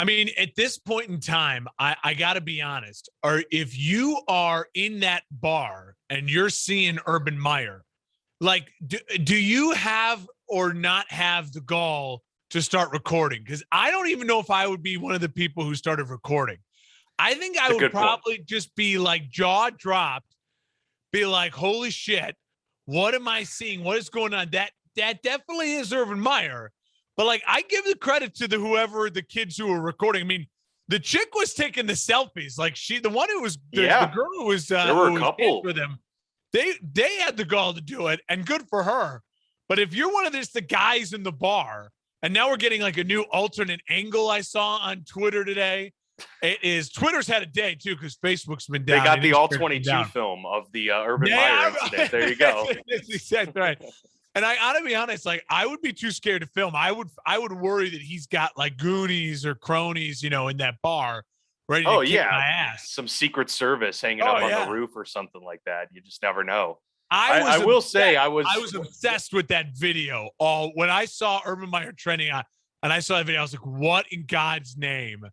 I mean, at this point in time, I got to be honest. Or if you are in that bar and you're seeing Urban Meyer, like, do you have or not have the gall to start recording? Because I don't even know if I would be one of the people who started recording. I think I would probably just be like jaw dropped, be like, holy shit, what am I seeing? What is going on? That definitely is Urban Meyer. But like, I give the credit to whoever the kids who were recording. I mean, the chick was taking the selfies. Like the one who was, the girl who was, there were a couple with them. They had the gall to do it, and good for her. But if you're one of the guys in the bar, and now we're getting like a new alternate angle I saw on Twitter today. It is Twitter's had a day too because Facebook's been down. They got the all 22 film of the Urban Meyer incident. There you go. That's right. And I ought to be honest, like I would be too scared to film. I would worry that he's got like goonies or cronies, in that bar ready to kick my ass. Some Secret Service hanging up on the roof or something like that. You just never know. I will say I was obsessed with that video. When I saw Urban Meyer trending on, and I saw that video, I was like, what in God's name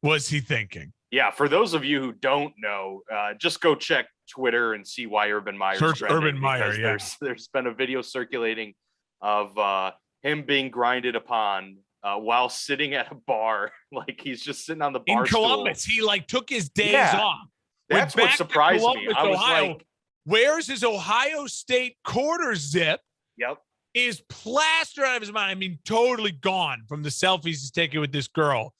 was he thinking? Yeah, for those of you who don't know, just go check Twitter and see why Urban Meyer's search Urban Meyer. Yeah, there's been a video circulating of him being grinded upon while sitting at a bar, like he's just sitting on the bar in Columbus. Stool. He like took his days off. That's what surprised me. I was Ohio, like, where's his Ohio State quarter zip? Yep, is plastered out of his mind. I mean, totally gone from the selfies he's taking with this girl.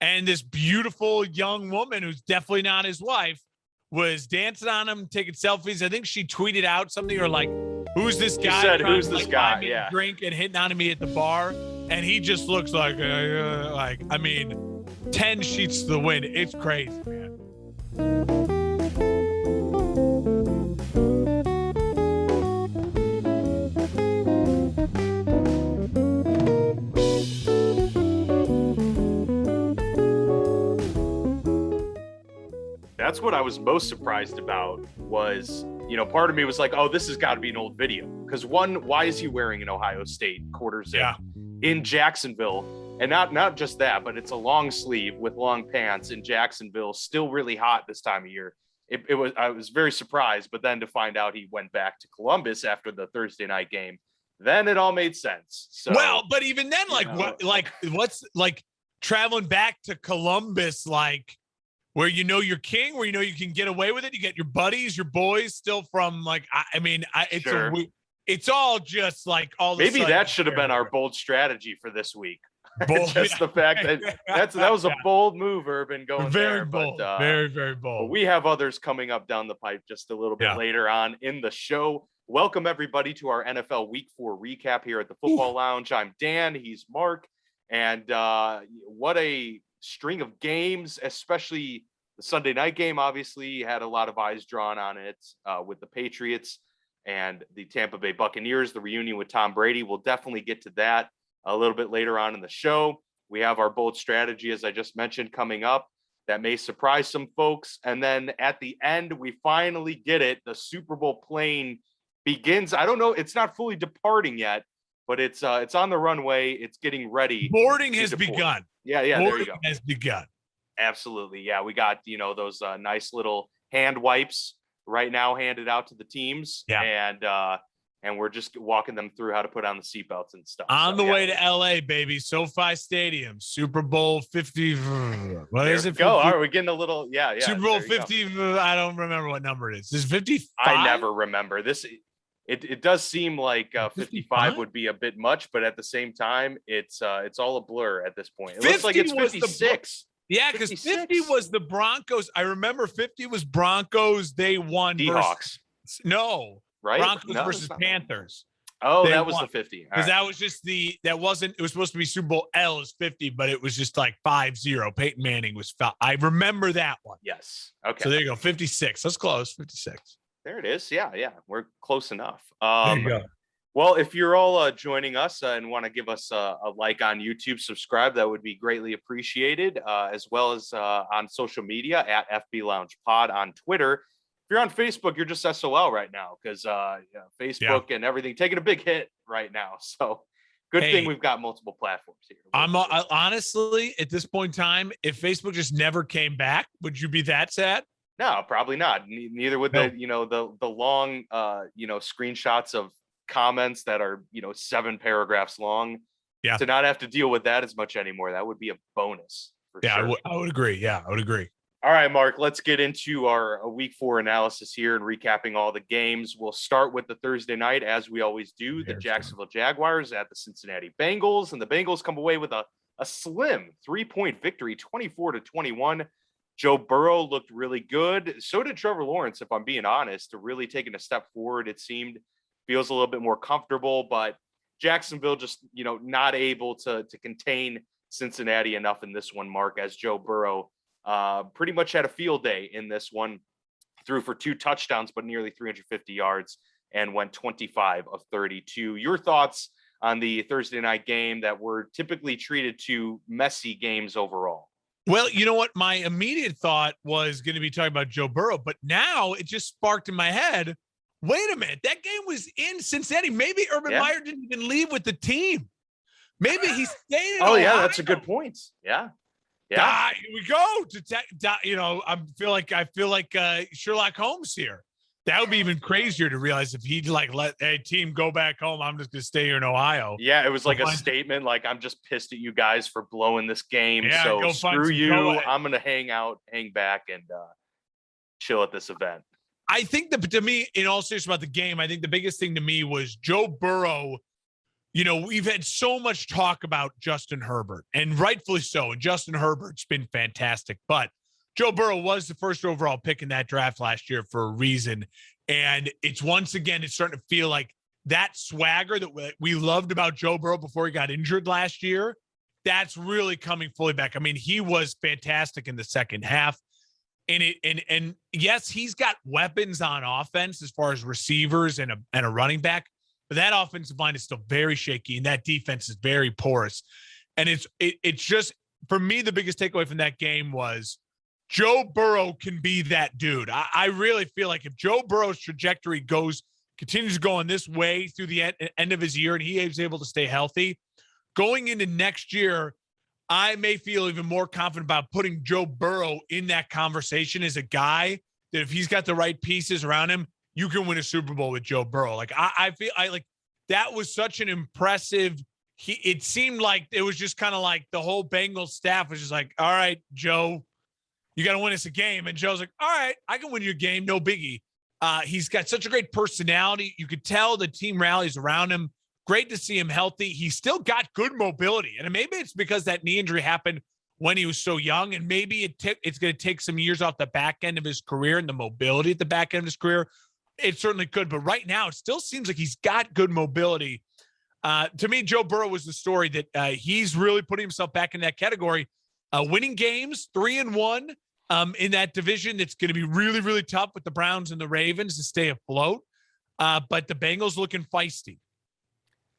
And this beautiful young woman, who's definitely not his wife, was dancing on him, taking selfies. I think she tweeted out something or like, who's this guy? She said, who's this guy? Yeah. Drink and hitting on me at the bar. And he just looks like 10 sheets to the wind. It's crazy, man. That's what I was most surprised about was, part of me was like, oh, this has got to be an old video. Because one, why is he wearing an Ohio State quarter zip in Jacksonville? And not just that, but it's a long sleeve with long pants in Jacksonville, still really hot this time of year. I was very surprised, but then to find out he went back to Columbus after the Thursday night game, then it all made sense. So, well, but even then, what's like traveling back to Columbus, like, where you're king, where you can get away with it. You get your buddies, your boys still from it's all just like all. Maybe that should have been our bold strategy for this week. Just the fact that was a bold move, Urban, going very there. Bold, but, very, very bold. But we have others coming up down the pipe just a little bit later on in the show. Welcome everybody to our NFL Week 4 recap here at the Football Lounge. I'm Dan. He's Mark, and what a string of games, especially the Sunday night game. Obviously had a lot of eyes drawn on it with the Patriots and the Tampa Bay Buccaneers, the reunion with Tom Brady. We'll definitely get to that a little bit later on in the show. We have our bold strategy, as I just mentioned, coming up that may surprise some folks. And then at the end, we finally get it. The Super Bowl plane begins. I don't know. It's not fully departing yet, but it's on the runway. It's getting ready. Boarding has begun. Yeah. Boarding there you go. Has begun. Absolutely. Yeah. We got, those nice little hand wipes right now handed out to the teams. Yeah. And we're just walking them through how to put on the seatbelts and stuff. On the way to LA, baby. SoFi Stadium, Super Bowl 50. What is it? Go. All right, we're getting a little, Super Bowl 50. I don't remember what number it is. Is 55? I never remember this. It does seem like 55 would be a bit much, but at the same time, it's all a blur at this point. It looks like it's 56. Yeah, because 50 was the Broncos. I remember 50 was Broncos. They won. Seahawks. No. Right? Broncos versus Panthers. Oh, that was the 50. Because that was just it was supposed to be Super Bowl L is 50, but it was just like 5-0. Peyton Manning was foul. I remember that one. Yes. Okay. So there you go. 56. That's close. 56. There it is. Yeah. We're close enough. There you go. Well, if you're all joining us and want to give us a like on YouTube, subscribe, that would be greatly appreciated, as well as on social media at FB Lounge Pod on Twitter. If you're on Facebook, you're just SOL right now because Facebook and everything taking a big hit right now. So Good thing we've got multiple platforms here. Honestly, at this point in time, if Facebook just never came back, would you be that sad? No, probably not. Neither would the long screenshots of comments that are 7 paragraphs long. Yeah. To not have to deal with that as much anymore, that would be a bonus for sure. I would agree. Yeah, I would agree. All right, Mark, let's get into our week 4 analysis here and recapping all the games. We'll start with the Thursday night, as we always do. The Jacksonville Jaguars at the Cincinnati Bengals, and the Bengals come away with a slim 3-point victory, 24-21. Joe Burrow looked really good. So did Trevor Lawrence, if I'm being honest, really taking a step forward. It seemed, feels a little bit more comfortable, but Jacksonville just, not able to contain Cincinnati enough in this one, Mark, as Joe Burrow pretty much had a field day in this one. Threw for 2 touchdowns, but nearly 350 yards and went 25 of 32. Your thoughts on the Thursday night game that were typically treated to messy games overall? Well, you know what? My immediate thought was going to be talking about Joe Burrow, but now it just sparked in my head. Wait a minute. That game was in Cincinnati. Maybe Urban Meyer didn't even leave with the team. Maybe he stayed in Ohio. That's a good point. Yeah. Here we go. I feel like Sherlock Holmes here. That would be even crazier to realize if he'd let a team go back home. I'm just going to stay here in Ohio. Yeah, it was like a statement. Like, I'm just pissed at you guys for blowing this game. So screw you. I'm going to hang back and chill at this event. I think that to me, in all seriousness about the game, I think the biggest thing to me was Joe Burrow. We've had so much talk about Justin Herbert, and rightfully so. And Justin Herbert's been fantastic, but Joe Burrow was the first overall pick in that draft last year for a reason. And it's starting to feel like that swagger that we loved about Joe Burrow before he got injured last year. That's really coming fully back. I mean, he was fantastic in the second half. And yes, he's got weapons on offense as far as receivers and a running back, but that offensive line is still very shaky and that defense is very porous. And it's just, for me, the biggest takeaway from that game was Joe Burrow can be that dude. I really feel like if Joe Burrow's trajectory continues to go in this way through the end of his year and he is able to stay healthy, going into next year, I may feel even more confident about putting Joe Burrow in that conversation as a guy that if he's got the right pieces around him, you can win a Super Bowl with Joe Burrow. Like I feel like that was such an impressive. It seemed like it was just kind of like the whole Bengals staff was just like, all right, Joe, you got to win us a game. And Joe's like, all right, I can win you a game. No biggie. He's got such a great personality. You could tell the team rallies around him. Great to see him healthy. He's still got good mobility. And maybe it's because that knee injury happened when he was so young. And maybe it's going to take some years off the back end of his career and the mobility at the back end of his career. It certainly could. But right now, it still seems like he's got good mobility. To me, Joe Burrow was the story that he's really putting himself back in that category. Winning games, 3-1 in that division. It's going to be really, really tough with the Browns and the Ravens to stay afloat. But the Bengals looking feisty.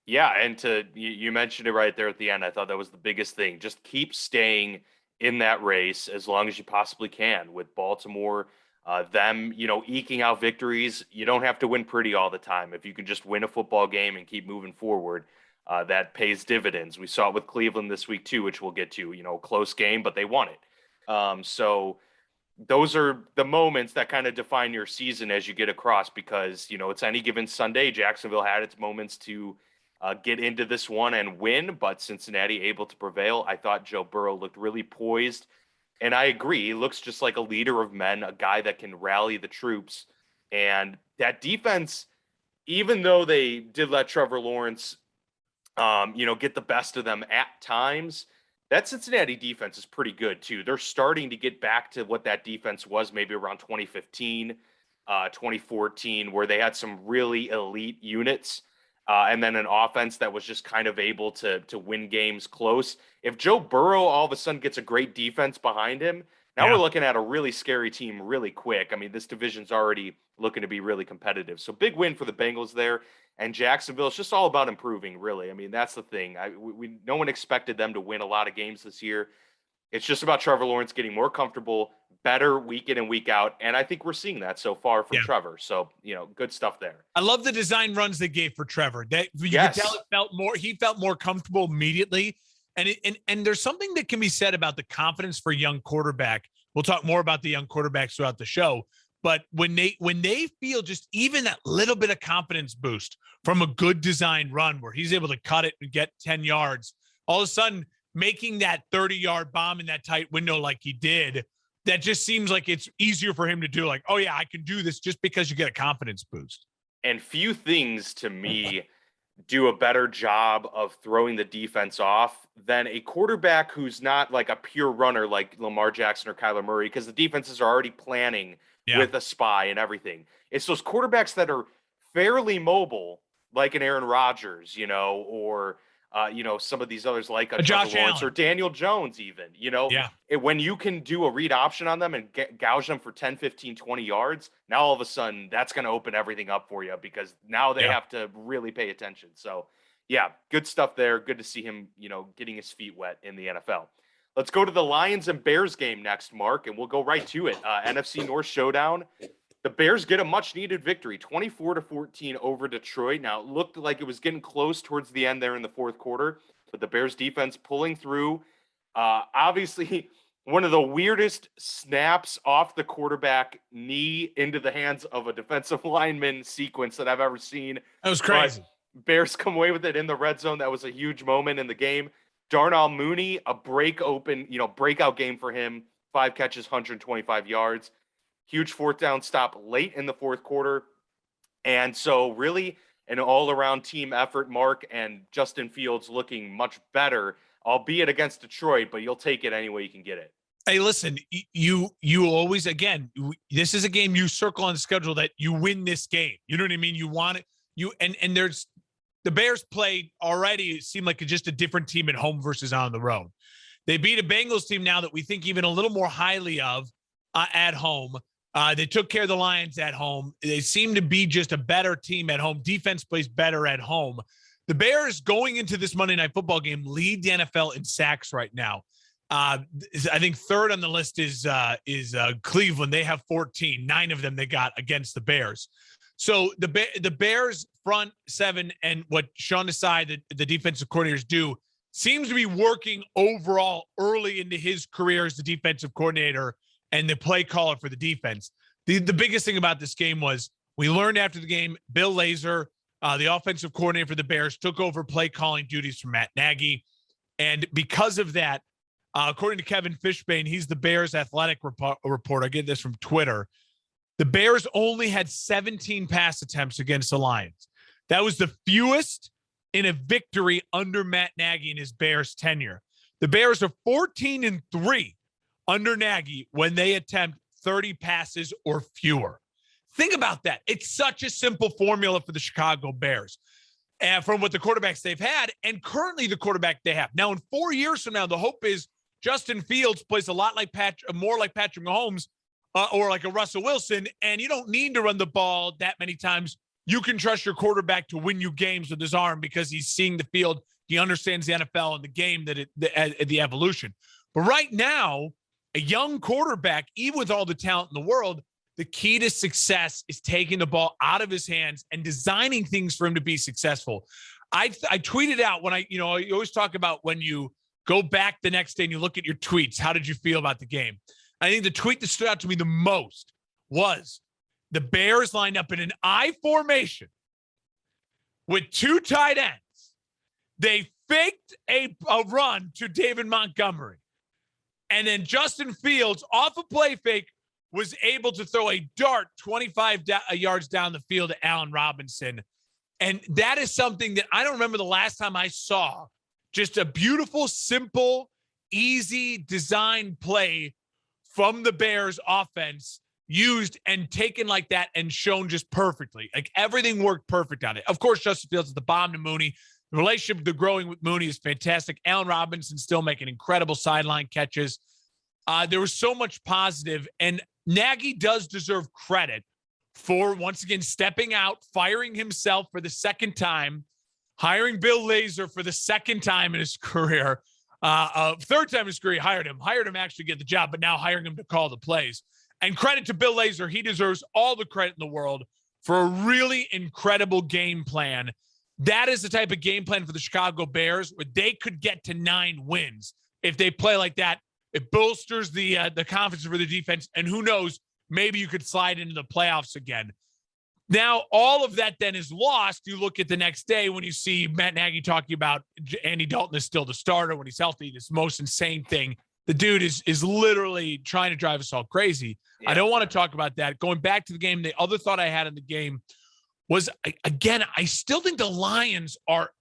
Yeah, and you mentioned it right there at the end. I thought that was the biggest thing. Just keep staying in that race as long as you possibly can with Baltimore. Them, eking out victories. You don't have to win pretty all the time. If you can just win a football game and keep moving forward, that pays dividends. We saw it with Cleveland this week too, which we'll get to. Close game, but they won it. So those are the moments that kind of define your season as you get across, because it's any given Sunday. Jacksonville had its moments to get into this one and win, but Cincinnati able to prevail. I thought Joe Burrow looked really poised, and I agree. He looks just like a leader of men, a guy that can rally the troops. And that defense, even though they did let Trevor Lawrence, get the best of them at times, that Cincinnati defense is pretty good too. They're starting to get back to what that defense was maybe around 2015, 2014, where they had some really elite units. And then an offense that was just kind of able to win games close. If Joe Burrow all of a sudden gets a great defense behind him, now we're looking at a really scary team really quick. I mean, this division's already looking to be really competitive. So big win for the Bengals there. And Jacksonville, it's just all about improving, really. I mean, that's the thing. No one expected them to win a lot of games this year. It's just about Trevor Lawrence getting more comfortable, better week in and week out. And I think we're seeing that so far from Trevor. So, good stuff there. I love the design runs they gave for Trevor. That you could tell he felt more comfortable immediately. And there's something that can be said about the confidence for a young quarterback. We'll talk more about the young quarterbacks throughout the show. But when they feel just even that little bit of confidence boost from a good design run where he's able to cut it and get 10 yards, all of a sudden making that 30-yard bomb in that tight window like he did, that just seems like it's easier for him to do. Like, oh, yeah, I can do this just because you get a confidence boost. And few things to me do a better job of throwing the defense off than a quarterback who's not like a pure runner like Lamar Jackson or Kyler Murray, because the defenses are already planning with a spy and everything. It's those quarterbacks that are fairly mobile, like an Aaron Rodgers, or some of these others like a Josh Lawrence Allen or Daniel Jones even, when you can do a read option on them and gouge them for 10, 15, 20 yards, now all of a sudden that's going to open everything up for you, because now they have to really pay attention. So good stuff there. Good to see him, getting his feet wet in the NFL. Let's go to the Lions and Bears game next, Mark, and we'll go right to it. NFC North showdown. The Bears get a much-needed victory, 24-14 over Detroit. Now, it looked like it was getting close towards the end there in the fourth quarter, but the Bears defense pulling through. Obviously, one of the weirdest snaps off the quarterback knee into the hands of a defensive lineman sequence that I've ever seen. That was crazy. But Bears come away with it in the red zone. That was a huge moment in the game. Darnell Mooney, a breakout game for him. 5 catches, 125 yards. Huge fourth down stop late in the fourth quarter. And so really an all-around team effort, Mark, and Justin Fields looking much better, albeit against Detroit, but you'll take it any way you can get it. Hey, listen, you always, again, this is a game you circle on the schedule that you win this game. You know what I mean? You want it. And there's the Bears played already. It seemed like just a different team at home versus on the road. They beat a Bengals team now that we think even a little more highly of at home. They took care of the Lions at home. They seem to be just a better team at home. Defense plays better at home. The Bears going into this Monday Night Football game lead the NFL in sacks right now. I think third on the list is Cleveland. They have 14. 9 of them they got against the Bears. So the Bears front seven and what Sean Desai, the defensive coordinators, do seems to be working overall early into his career as the defensive coordinator and the play caller for the defense. The biggest thing about this game was we learned after the game, Bill Lazor, the offensive coordinator for the Bears, took over play calling duties from Matt Nagy. And because of that, according to Kevin Fishbane, he's the Bears athletic reporter. I get this from Twitter. The Bears only had 17 pass attempts against the Lions. That was the fewest in a victory under Matt Nagy in his Bears tenure. The Bears are 14-3 under Nagy when they attempt 30 passes or fewer. Think about that. It's such a simple formula for the Chicago Bears. And from what the quarterbacks they've had and currently the quarterback they have. Now, in 4 years from now, the hope is Justin Fields plays a lot like more like Patrick Mahomes or like a Russell Wilson, and you don't need to run the ball that many times. You can trust your quarterback to win you games with his arm because he's seeing the field. He understands the NFL and the game, the evolution. But right now, a young quarterback, even with all the talent in the world, the key to success is taking the ball out of his hands and designing things for him to be successful. I tweeted out when you always talk about when you go back the next day and you look at your tweets, how did you feel about the game? I think the tweet that stood out to me the most was the Bears lined up in an I formation with 2 tight ends. They faked a run to David Montgomery. And then Justin Fields, off a play fake, was able to throw a dart 25 yards down the field to Allen Robinson. And that is something that I don't remember the last time I saw. Just a beautiful, simple, easy design play from the Bears offense used and taken like that and shown just perfectly. Like everything worked perfect on it. Of course, Justin Fields is the bomb to Mooney. The relationship they're growing with Mooney is fantastic. Allen Robinson still making incredible sideline catches. There was so much positive, and Nagy does deserve credit for, once again, stepping out, firing himself for the second time, hiring Bill Lazor for the second time in his career, Third time in his career, hired him actually to get the job, but now hiring him to call the plays. And credit to Bill Lazor. He deserves all the credit in the world for a really incredible game plan. That is the type of game plan for the Chicago Bears where they could get to 9 wins if they play like that. It bolsters the confidence for the defense, and who knows, maybe you could slide into the playoffs again. Now, all of that then is lost. You look at the next day when you see Matt Nagy talking about Andy Dalton is still the starter when he's healthy. This most insane thing. The dude is literally trying to drive us all crazy. Yeah. I don't want to talk about that. Going back to the game, the other thought I had in the game was, again, I still think the Lions are –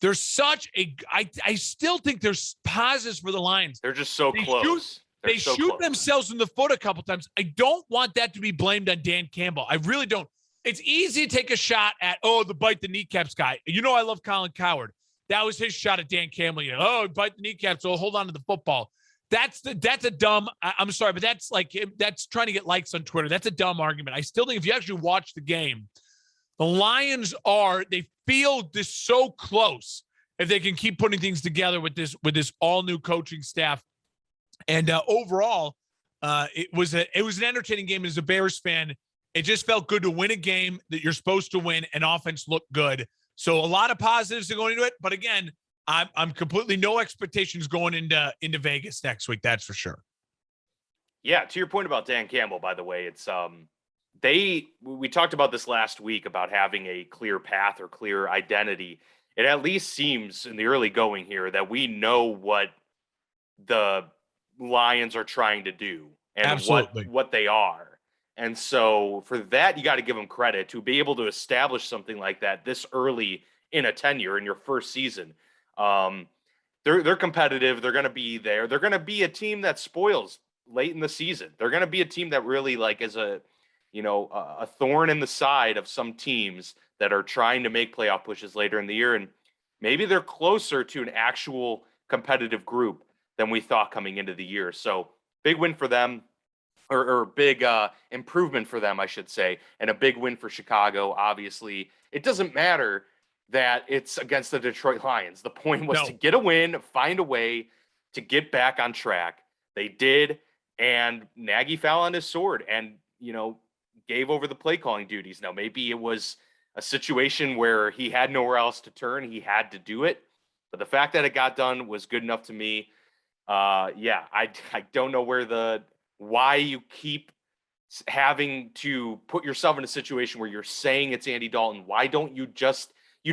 there's such a I still think there's positives for the Lions. They're just so close. They shoot themselves in the foot a couple times. I don't want that to be blamed on Dan Campbell. I really don't. It's easy to take a shot at, the bite the kneecaps guy. I love Colin Cowherd. That was his shot at Dan Campbell. Bite the kneecaps, so hold on to the football. That's a dumb, I'm sorry, but that's trying to get likes on Twitter. That's a dumb argument. I still think if you actually watch the game, the Lions they feel this so close if they can keep putting things together with this all new coaching staff. And overall, it was an entertaining game. As a Bears fan, it just felt good to win a game that you're supposed to win, and offense looked good. So a lot of positives are going into it. But again, I'm completely no expectations going into Vegas next week. That's for sure. Yeah, to your point about Dan Campbell, by the way, it's we talked about this last week about having a clear path or clear identity. It at least seems in the early going here that we know what the Lions are trying to do and what they are. And so for that, you got to give them credit to be able to establish something like that this early in a tenure in your first season. They're competitive. They're going to be there. They're going to be a team that spoils late in the season. They're going to be a team that really is a thorn in the side of some teams that are trying to make playoff pushes later in the year. And maybe they're closer to an actual competitive group than we thought coming into the year. So big win for them, or big improvement for them, I should say, and a big win for Chicago. Obviously, it doesn't matter that it's against the Detroit Lions. The point was to get a win, find a way to get back on track. They did, and Nagy fell on his sword and, gave over the play calling duties. Now, maybe it was a situation where he had nowhere else to turn. He had to do it. But the fact that it got done was good enough to me. I don't know why you keep having to put yourself in a situation where you're saying it's Andy Dalton. Why don't you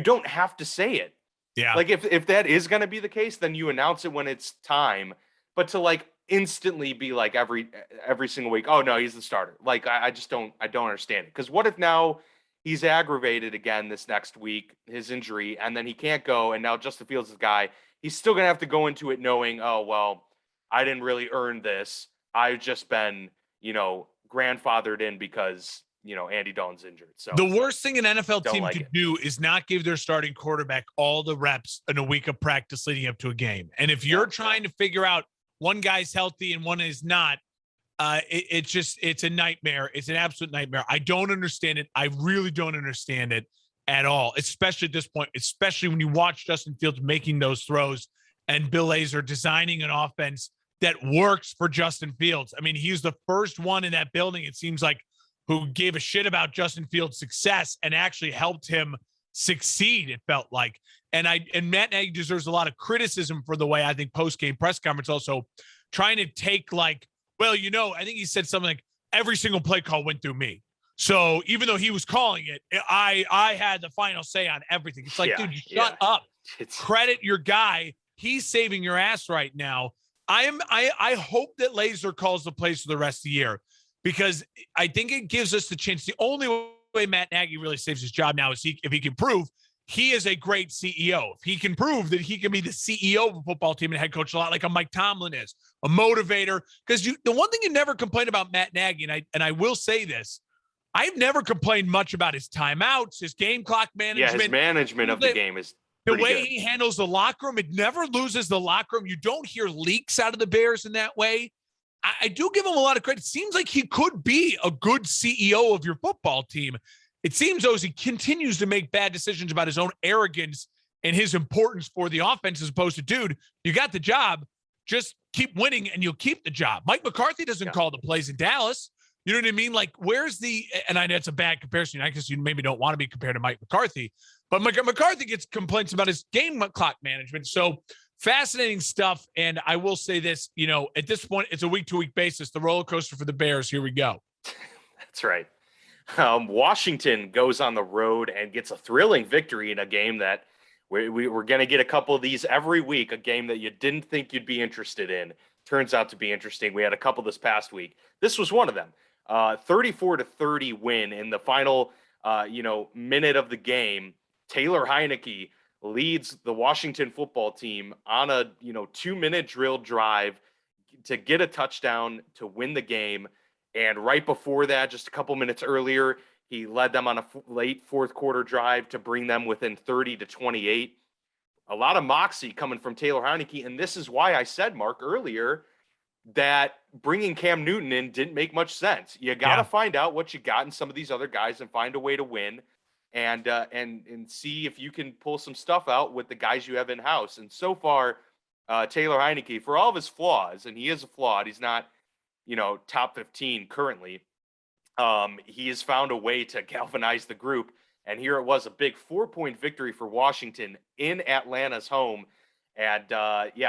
don't have to say it. Yeah. Like if that is going to be the case, then you announce it when it's time, but to instantly be every single week, oh no, he's the starter. I don't understand it. Cause what if now he's aggravated again this next week, his injury, and then he can't go. And now Justin Fields is the guy. He's still going to have to go into it knowing, oh, well, I didn't really earn this. I've just been, grandfathered in because, Andy Dalton's injured. So the worst thing an NFL team could do is not give their starting quarterback all the reps in a week of practice leading up to a game. And if you're trying to figure out one guy's healthy and one is not, it's a nightmare. It's an absolute nightmare. I don't understand it. I really don't understand it at all, especially at this point, especially when you watch Justin Fields making those throws and Bill Lazor designing an offense that works for Justin Fields. I mean, he's the first one in that building, it seems like, who gave a shit about Justin Fields' success and actually helped him succeed, it felt like. And Matt Nagy deserves a lot of criticism for the way, I think, post-game press conference also trying to take I think he said something like every single play call went through me. So even though he was calling it, I had the final say on everything. It's like, dude, shut up. Credit your guy. He's saving your ass right now. I hope that Lazor calls the plays for the rest of the year, because I think it gives us the chance. The only way Matt Nagy really saves his job now is if he can prove he is a great CEO. If he can prove that he can be the CEO of a football team and head coach a lot like a Mike Tomlin is, a motivator. Because the one thing you never complain about Matt Nagy, and I will say this, I've never complained much about his timeouts, his game clock management. Yeah, his management of the game is the way he handles the locker room. It never loses the locker room. You don't hear leaks out of the Bears in that way. I do give him a lot of credit. It seems like he could be a good CEO of your football team. It seems, though, as he continues to make bad decisions about his own arrogance and his importance for the offense as opposed to, dude, you got the job, just keep winning and you'll keep the job. Mike McCarthy doesn't call the plays in Dallas. You know what I mean? Like, where's the, and I know it's a bad comparison. I guess you maybe don't want to be compared to Mike McCarthy, but McCarthy gets complaints about his game clock management. So fascinating stuff. And I will say this, you know, at this point, it's a week-to-week basis. The roller coaster for the Bears. Here we go. That's right. Washington goes on the road and gets a thrilling victory in a game that we're going to get a couple of these every week, a game that you didn't think you'd be interested in. Turns out to be interesting. We had a couple this past week. This was one of them. 34-30 win in the final, minute of the game. Taylor Heineke leads the Washington football team on a, 2-minute drill drive to get a touchdown to win the game. And right before that, just a couple minutes earlier, he led them on a late fourth quarter drive to bring them within 30-28. A lot of moxie coming from Taylor Heineke. And this is why I said, Mark, earlier that bringing Cam Newton in didn't make much sense. You got to find out what you got in some of these other guys and find a way to win and see if you can pull some stuff out with the guys you have in house. And so far, Taylor Heineke, for all of his flaws, and he is a flawed, he's not, top 15 currently. He has found a way to galvanize the group. And here it was, a big 4-point victory for Washington in Atlanta's home. And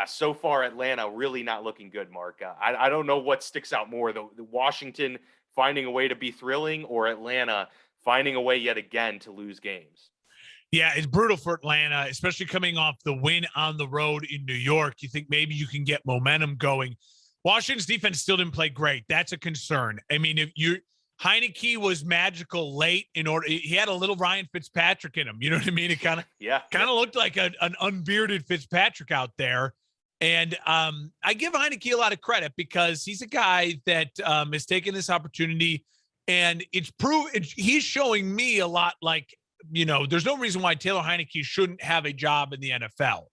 so far Atlanta really not looking good, Mark. I don't know what sticks out more, the Washington finding a way to be thrilling or Atlanta finding a way yet again to lose games. Yeah, it's brutal for Atlanta, especially coming off the win on the road in New York. You think maybe you can get momentum going. Washington's defense still didn't play great. That's a concern. I mean, Heineke was magical late he had a little Ryan Fitzpatrick in him. You know what I mean? It kind of looked like an unbearded Fitzpatrick out there. And I give Heineke a lot of credit because he's a guy that has taken this opportunity, and he's showing me a lot like, there's no reason why Taylor Heineke shouldn't have a job in the NFL.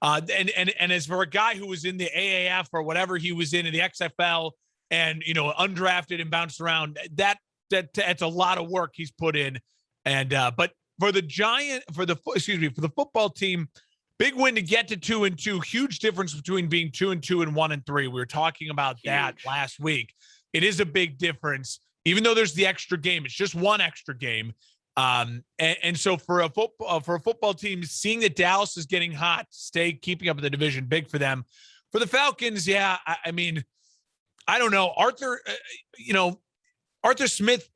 And as for a guy who was in the AAF or whatever he was in the XFL, and undrafted and bounced around, that's a lot of work he's put in. And but for the football team, big win to get to 2-2. Huge difference between being 2-2 and 1-3. We were talking about that last week. It is a big difference, even though there's the extra game. It's just one extra game. And so for a football team, seeing that Dallas is getting hot, keeping up in the division, big for them. For the Falcons, I mean, I don't know. Arthur Smith,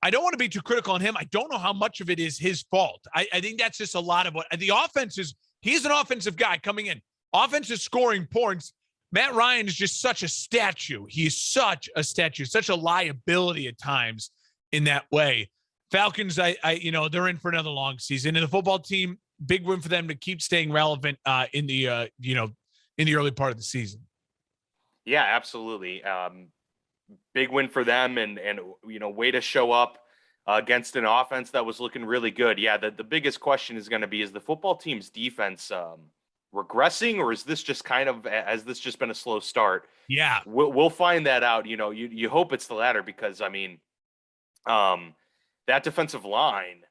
I don't want to be too critical on him. I don't know how much of it is his fault. I think that's just a lot of what the offense is. He's an offensive guy coming in. Offense is scoring points. Matt Ryan is just such a statue. He's such a statue, such a liability at times in that way. Falcons, they're in for another long season. And the football team, big win for them to keep staying relevant in the early part of the season. Yeah, absolutely. Big win for them and way to show up against an offense that was looking really good. Yeah, the biggest question is going to be, is the football team's defense regressing, or is this just has this just been a slow start? Yeah. We'll find that out. You hope it's the latter because, I mean, that defensive line,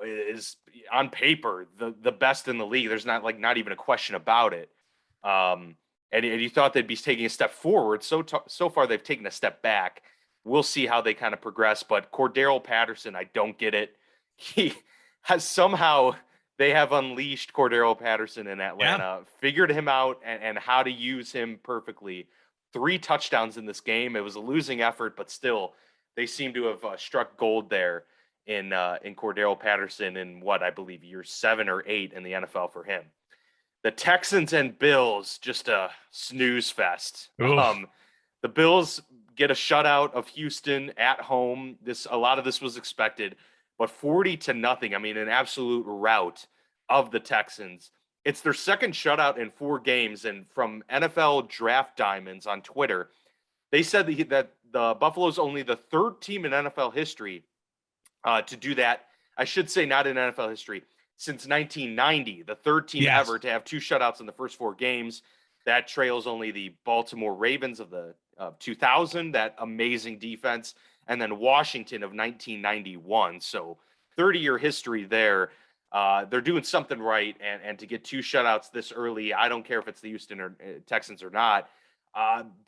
is on paper the best in the league. There's not even a question about it. And you thought they'd be taking a step forward. So far, they've taken a step back. We'll see how they kind of progress. But Cordarrelle Patterson, I don't get it. He has somehow, they have unleashed Cordarrelle Patterson in Atlanta, figured him out and how to use him perfectly. 3 touchdowns in this game. It was a losing effort, but still, they seem to have struck gold there in Cordarrelle Patterson in what I believe year 7 or 8 in the NFL for him. The Texans and Bills, just a snooze fest. The Bills get a shutout of Houston at home. A lot of this was expected, but 40-0. I mean, an absolute rout of the Texans. It's their second shutout in 4 games, and from NFL Draft Diamonds on Twitter, they said that the Buffalo's only the 3rd team in NFL history to do that. I should say not in NFL history. Since 1990, the 3rd team ever to have 2 shutouts in the first 4 games. That trails only the Baltimore Ravens of 2000, that amazing defense, and then Washington of 1991. So 30-year history there. they're doing something right. And to get 2 shutouts this early, I don't care if it's the Houston or Texans or not.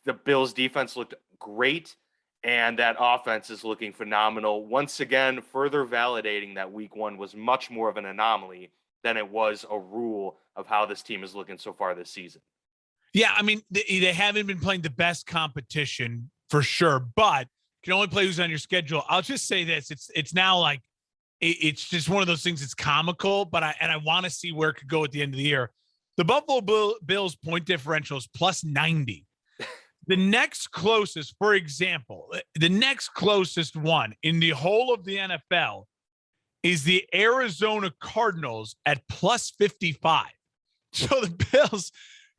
The Bills defense looked great, and that offense is looking phenomenal. Once again, further validating that week 1 was much more of an anomaly than it was a rule of how this team is looking so far this season. Yeah, I mean, they haven't been playing the best competition for sure, but you can only play who's on your schedule. I'll just say this: it's now like it's just one of those things. It's comical, but I want to see where it could go at the end of the year. The Buffalo Bills point differential is plus 90. The next closest, for example, the next closest one in the whole of the NFL is the Arizona Cardinals at plus 55. So the Bills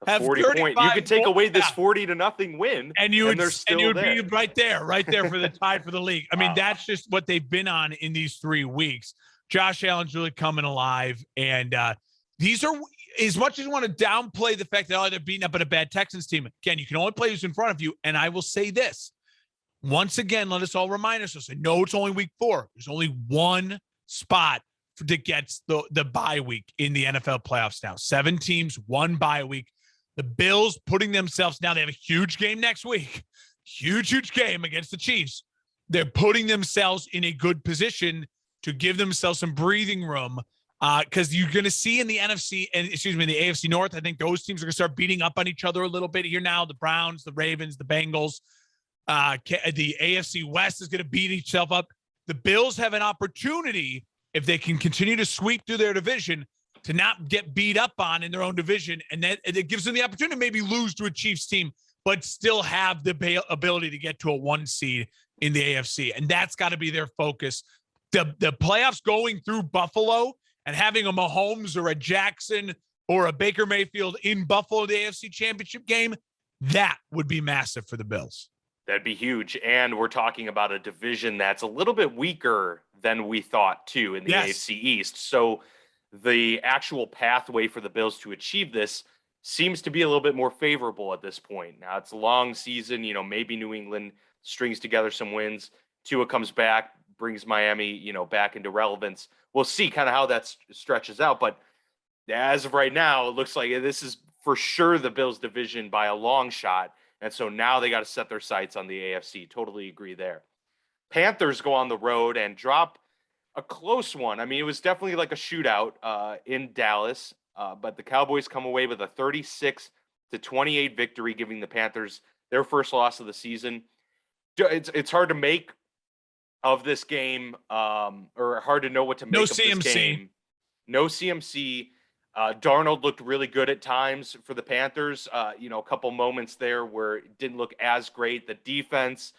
have 40 point. You could take away this 40-0 win, and you would there. be right there for the tie for the league. I mean, that's just what they've been on in these 3 weeks. Josh Allen's really coming alive, and these are, as much as you want to downplay the fact that they're beating up at a bad Texans team. Again, you can only play who's in front of you, and I will say this once again. Let us all remind ourselves. I know it's only week 4. There's only one spot that gets the bye week in the NFL playoffs now. 7 teams, 1 bye week. The Bills putting themselves, now they have a huge game next week. Huge game against the Chiefs. They're putting themselves in a good position to give themselves some breathing room, because you're going to see in the NFC and the AFC North, I think those teams are going to start beating up on each other a little bit here now. The Browns, the Ravens, the Bengals. The AFC West is going to beat itself up. The Bills have an opportunity, if they can continue to sweep through their division, to not get beat up on in their own division. And then it gives them the opportunity to maybe lose to a Chiefs team, but still have the ability to get to a 1 seed in the AFC. And that's got to be their focus. The playoffs going through Buffalo and having a Mahomes or a Jackson or a Baker Mayfield in Buffalo, the AFC Championship game, that would be massive for the Bills. That'd be huge. And we're talking about a division that's a little bit weaker than we thought, too, in the AFC East. So the actual pathway for the Bills to achieve this seems to be a little bit more favorable at this point. Now, it's a long season. Maybe New England strings together some wins. Tua comes back, brings Miami, back into relevance. We'll see kind of how that stretches out. But as of right now, it looks like this is for sure the Bills division by a long shot. And so now they got to set their sights on the AFC. Totally agree there. Panthers go on the road and drop a close one. I mean, it was definitely like a shootout in Dallas, but the Cowboys come away with a 36-28 victory, giving the Panthers their first loss of the season. It's hard to make of this game, or hard to know what to make of this game. No CMC. Darnold looked really good at times for the Panthers. A couple moments there where it didn't look as great. The defense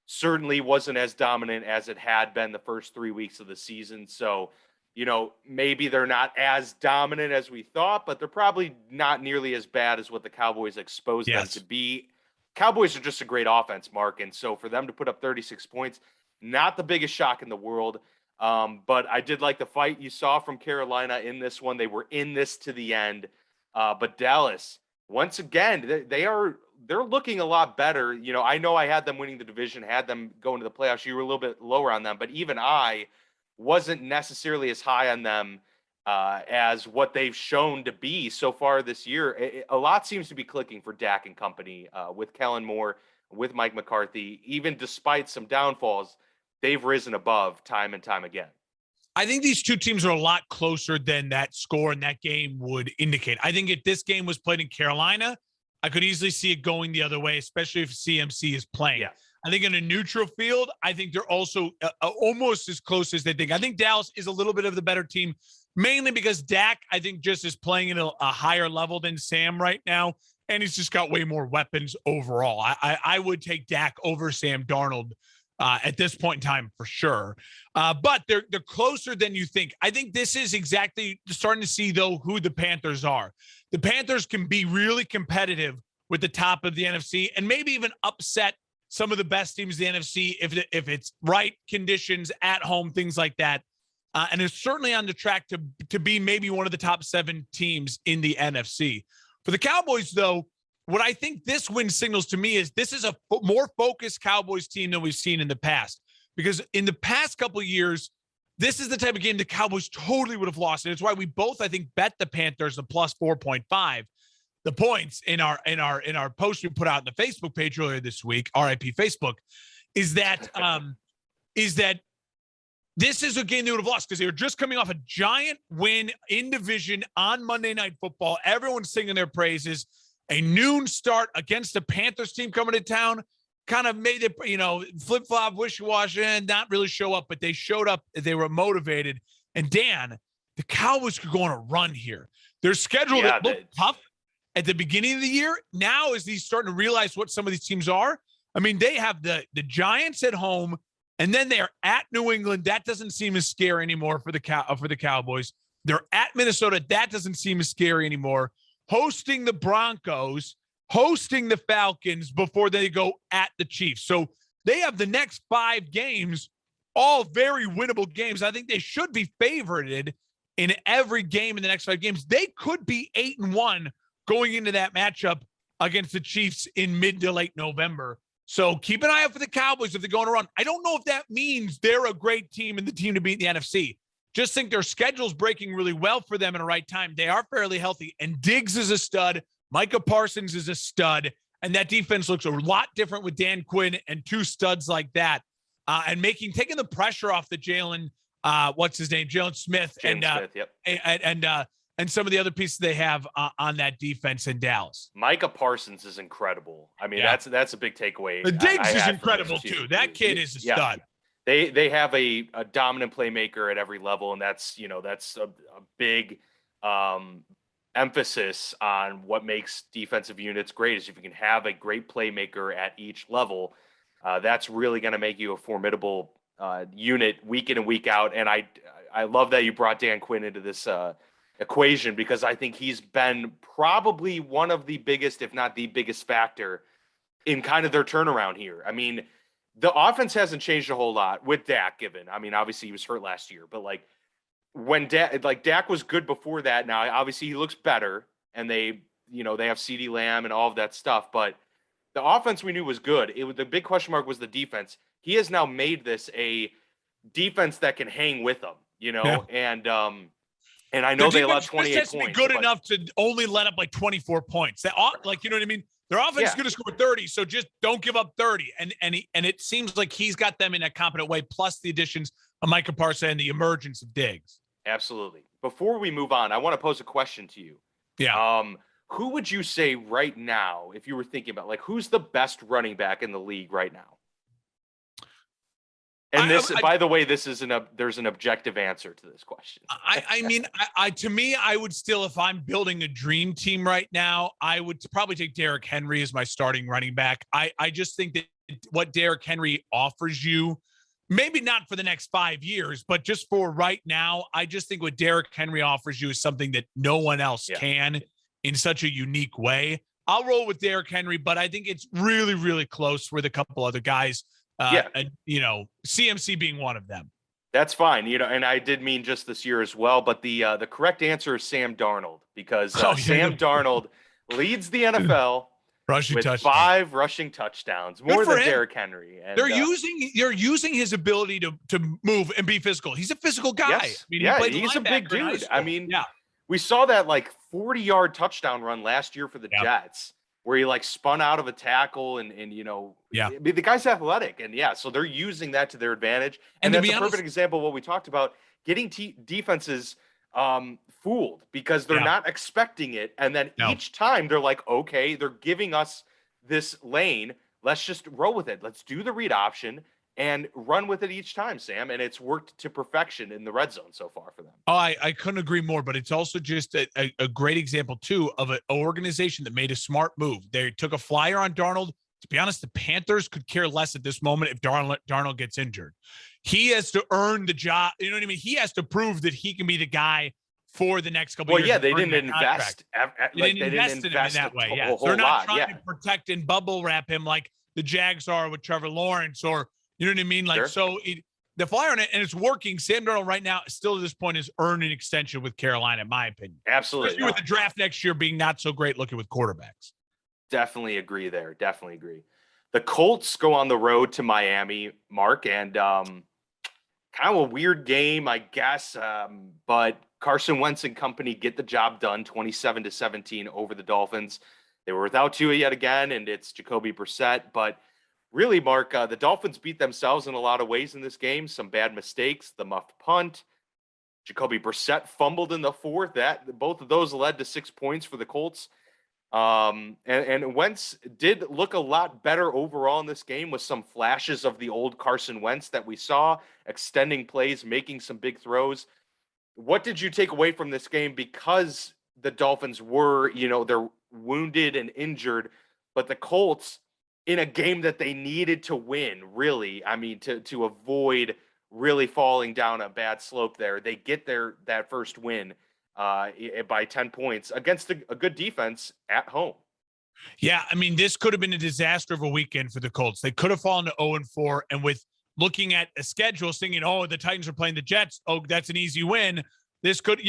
certainly wasn't as dominant as it had been the first 3 weeks of the season. So, maybe they're not as dominant as we thought, but they're probably not nearly as bad as what the Cowboys exposed them to be. Cowboys are just a great offense, Mark. And so for them to put up 36 points, not the biggest shock in the world. But I did like the fight you saw from Carolina in this one. They were in this to the end. But Dallas, once again, they're looking a lot better. I know I had them winning the division, had them going to the playoffs. You were a little bit lower on them, but even I wasn't necessarily as high on them as what they've shown to be so far this year. A lot seems to be clicking for Dak and company with Kellen Moore, with Mike McCarthy. Even despite some downfalls, they've risen above time and time again. I think these two teams are a lot closer than that score in that game would indicate. I think if this game was played in Carolina, I could easily see it going the other way, especially if CMC is playing. Yeah. I think in a neutral field, I think they're also almost as close as they think. I think Dallas is a little bit of the better team, mainly because Dak, I think, just is playing at a higher level than Sam right now, and he's just got way more weapons overall. I would take Dak over Sam Darnold at this point in time for sure. But they're closer than you think. I think this is exactly starting to see, though, who the Panthers are. The Panthers can be really competitive with the top of the NFC and maybe even upset some of the best teams in the NFC if it's right conditions at home, things like that. And it's certainly on the track to be maybe one of the top 7 teams in the NFC. For the Cowboys, though, what I think this win signals to me is this is a more focused Cowboys team than we've seen in the past. Because in the past couple of years, this is the type of game the Cowboys totally would have lost. And it's why we both, I think, bet the Panthers the plus 4.5. The points in our post we put out on the Facebook page earlier this week, RIP Facebook, is that this is a game they would have lost because they were just coming off a giant win in division on Monday Night Football. Everyone's singing their praises. A noon start against the Panthers team coming to town kind of made it, flip-flop, wishy-washy, and not really show up, but they showed up. They were motivated. And Dan, the Cowboys could go on a run here. Their schedule that looked tough at the beginning of the year. Now, as he's starting to realize what some of these teams are, I mean, they have the Giants at home, and then they're at New England. That doesn't seem as scary anymore for the Cowboys. They're at Minnesota. That doesn't seem as scary anymore. Hosting the Broncos, hosting the Falcons before they go at the Chiefs. So they have the next 5 games, all very winnable games. I think they should be favorited in every game in the next 5 games. They could be 8-1 going into that matchup against the Chiefs in mid to late November. So keep an eye out for the Cowboys if they're going to run. I don't know if that means they're a great team and the team to beat in the NFC. Just think their schedule's breaking really well for them in the right time. They are fairly healthy, and Diggs is a stud. Micah Parsons is a stud, and that defense looks a lot different with Dan Quinn and 2 studs like that, and taking the pressure off the Jalen, Jalen Smith, and some of the other pieces they have on that defense in Dallas. Micah Parsons is incredible. I mean, that's a big takeaway. The Diggs is incredible too. That kid is a stud. They have a dominant playmaker at every level, and that's a big emphasis on what makes defensive units great is if you can have a great playmaker at each level, that's really going to make you a formidable unit week in and week out. And I love that you brought Dan Quinn into this equation because I think he's been probably one of the biggest, if not the biggest factor in kind of their turnaround here. I mean, the offense hasn't changed a whole lot with Dak given. I mean, obviously he was hurt last year, but when Dak was good before that. Now, obviously he looks better and they have CeeDee Lamb and all of that stuff, but the offense we knew was good. The big question mark was the defense. He has now made this a defense that can hang with them, and I know they allowed 28 points. Be good enough to only let up 24 points. That, you know what I mean? Their offense is going to score 30, so just don't give up 30. And it seems like he's got them in a competent way, plus the additions of Micah Parsons and the emergence of Diggs. Absolutely. Before we move on, I want to pose a question to you. Yeah. Who would you say right now, if you were thinking about who's the best running back in the league right now? And by the way, there's an objective answer to this question. To me, I would still, if I'm building a dream team right now, I would probably take Derrick Henry as my starting running back. I just think that what Derrick Henry offers you, maybe not for the next 5 years, but just for right now, I just think what Derrick Henry offers you is something that no one else can in such a unique way. I'll roll with Derrick Henry, but I think it's really, really close with a couple other guys. And, CMC being one of them. That's fine. And I did mean just this year as well, but the correct answer is Sam Darnold because Sam Darnold leads the NFL with 5 rushing touchdowns, more than Derrick Henry. And, they're using his ability to move and be physical. He's a physical guy. Yes. He's a big dude. We saw that 40-yard touchdown run last year for the Jets, where he spun out of a tackle and the guy's athletic and so they're using that to their advantage. And that's a perfect example of what we talked about, getting defenses fooled because they're not expecting it. And then each time they're okay, they're giving us this lane. Let's just roll with it. Let's do the read option and run with it each time, Sam. And it's worked to perfection in the red zone so far for them. Oh, I couldn't agree more, but it's also just a great example too of an organization that made a smart move. They took a flyer on Darnold. To be honest, the Panthers could care less at this moment if Darnold gets injured. He has to earn the job. You know what I mean? He has to prove that he can be the guy for the next couple of years. Well, they didn't invest. They didn't invest in him in that way. They're not trying to protect and bubble wrap him like the Jags are with Trevor Lawrence or, you know what I mean? The flyer on it, and it's working. Sam Darnold right now, still to this point, has earned an extension with Carolina, in my opinion. Absolutely. Especially with the draft next year being not so great looking with quarterbacks. Definitely agree there. Definitely agree. The Colts go on the road to Miami, Mark, and Kind of a weird game, I guess. But Carson Wentz and company get the job done, 27-17 over the Dolphins. They were without Tua yet again, and it's Jacoby Brissett. But really, Mark, the Dolphins beat themselves in a lot of ways in this game. Some bad mistakes, the muffed punt. Jacoby Brissett fumbled in the fourth. That both of those led to 6 points for the Colts. And Wentz did look a lot better overall in this game with some flashes of the old Carson Wentz that we saw, extending plays, making some big throws. What did you take away from this game? Because the Dolphins were, they're wounded and injured, but the Colts in a game that they needed to win, really, I mean, to avoid really falling down a bad slope there, they get that first win by 10 points against a good defense at home. Yeah, I mean, this could have been a disaster of a weekend for the Colts. They could have fallen to 0-4, and with looking at a schedule, thinking, oh, the Titans are playing the Jets. Oh, that's an easy win. This could,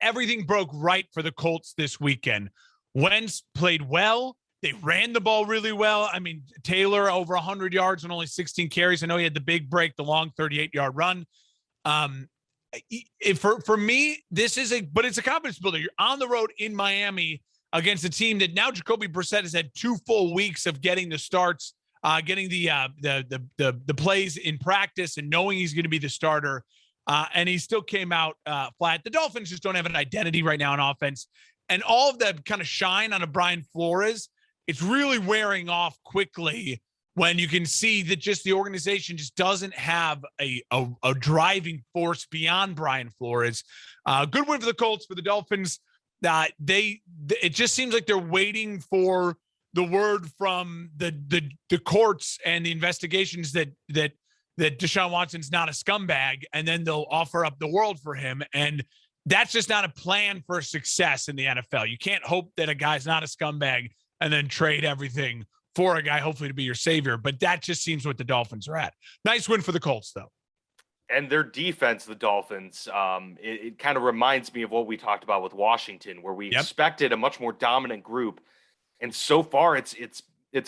everything broke right for the Colts this weekend. Wentz played well. They ran the ball really well. I mean, Taylor over 100 yards and only 16 carries. I know he had the big break, the long 38-yard run. For me, this is but it's a confidence builder. You're on the road in Miami against a team that now Jacoby Brissett has had 2 full weeks of getting the starts, getting the plays in practice and knowing he's going to be the starter. And he still came out flat. The Dolphins just don't have an identity right now on offense. And all of that kind of shine on a Brian Flores, it's really wearing off quickly when you can see that just the organization just doesn't have a driving force beyond Brian Flores. Good win for the Colts. For the Dolphins, it just seems like they're waiting for the word from the courts and the investigations that Deshaun Watson's not a scumbag, and then they'll offer up the world for him. And that's just not a plan for success in the NFL. You can't hope that a guy's not a scumbag and then trade everything for a guy, hopefully to be your savior. But that just seems what the Dolphins are at. Nice win for the Colts, though. And their defense, the Dolphins, it kind of reminds me of what we talked about with Washington, where we expected a much more dominant group. And so far, it's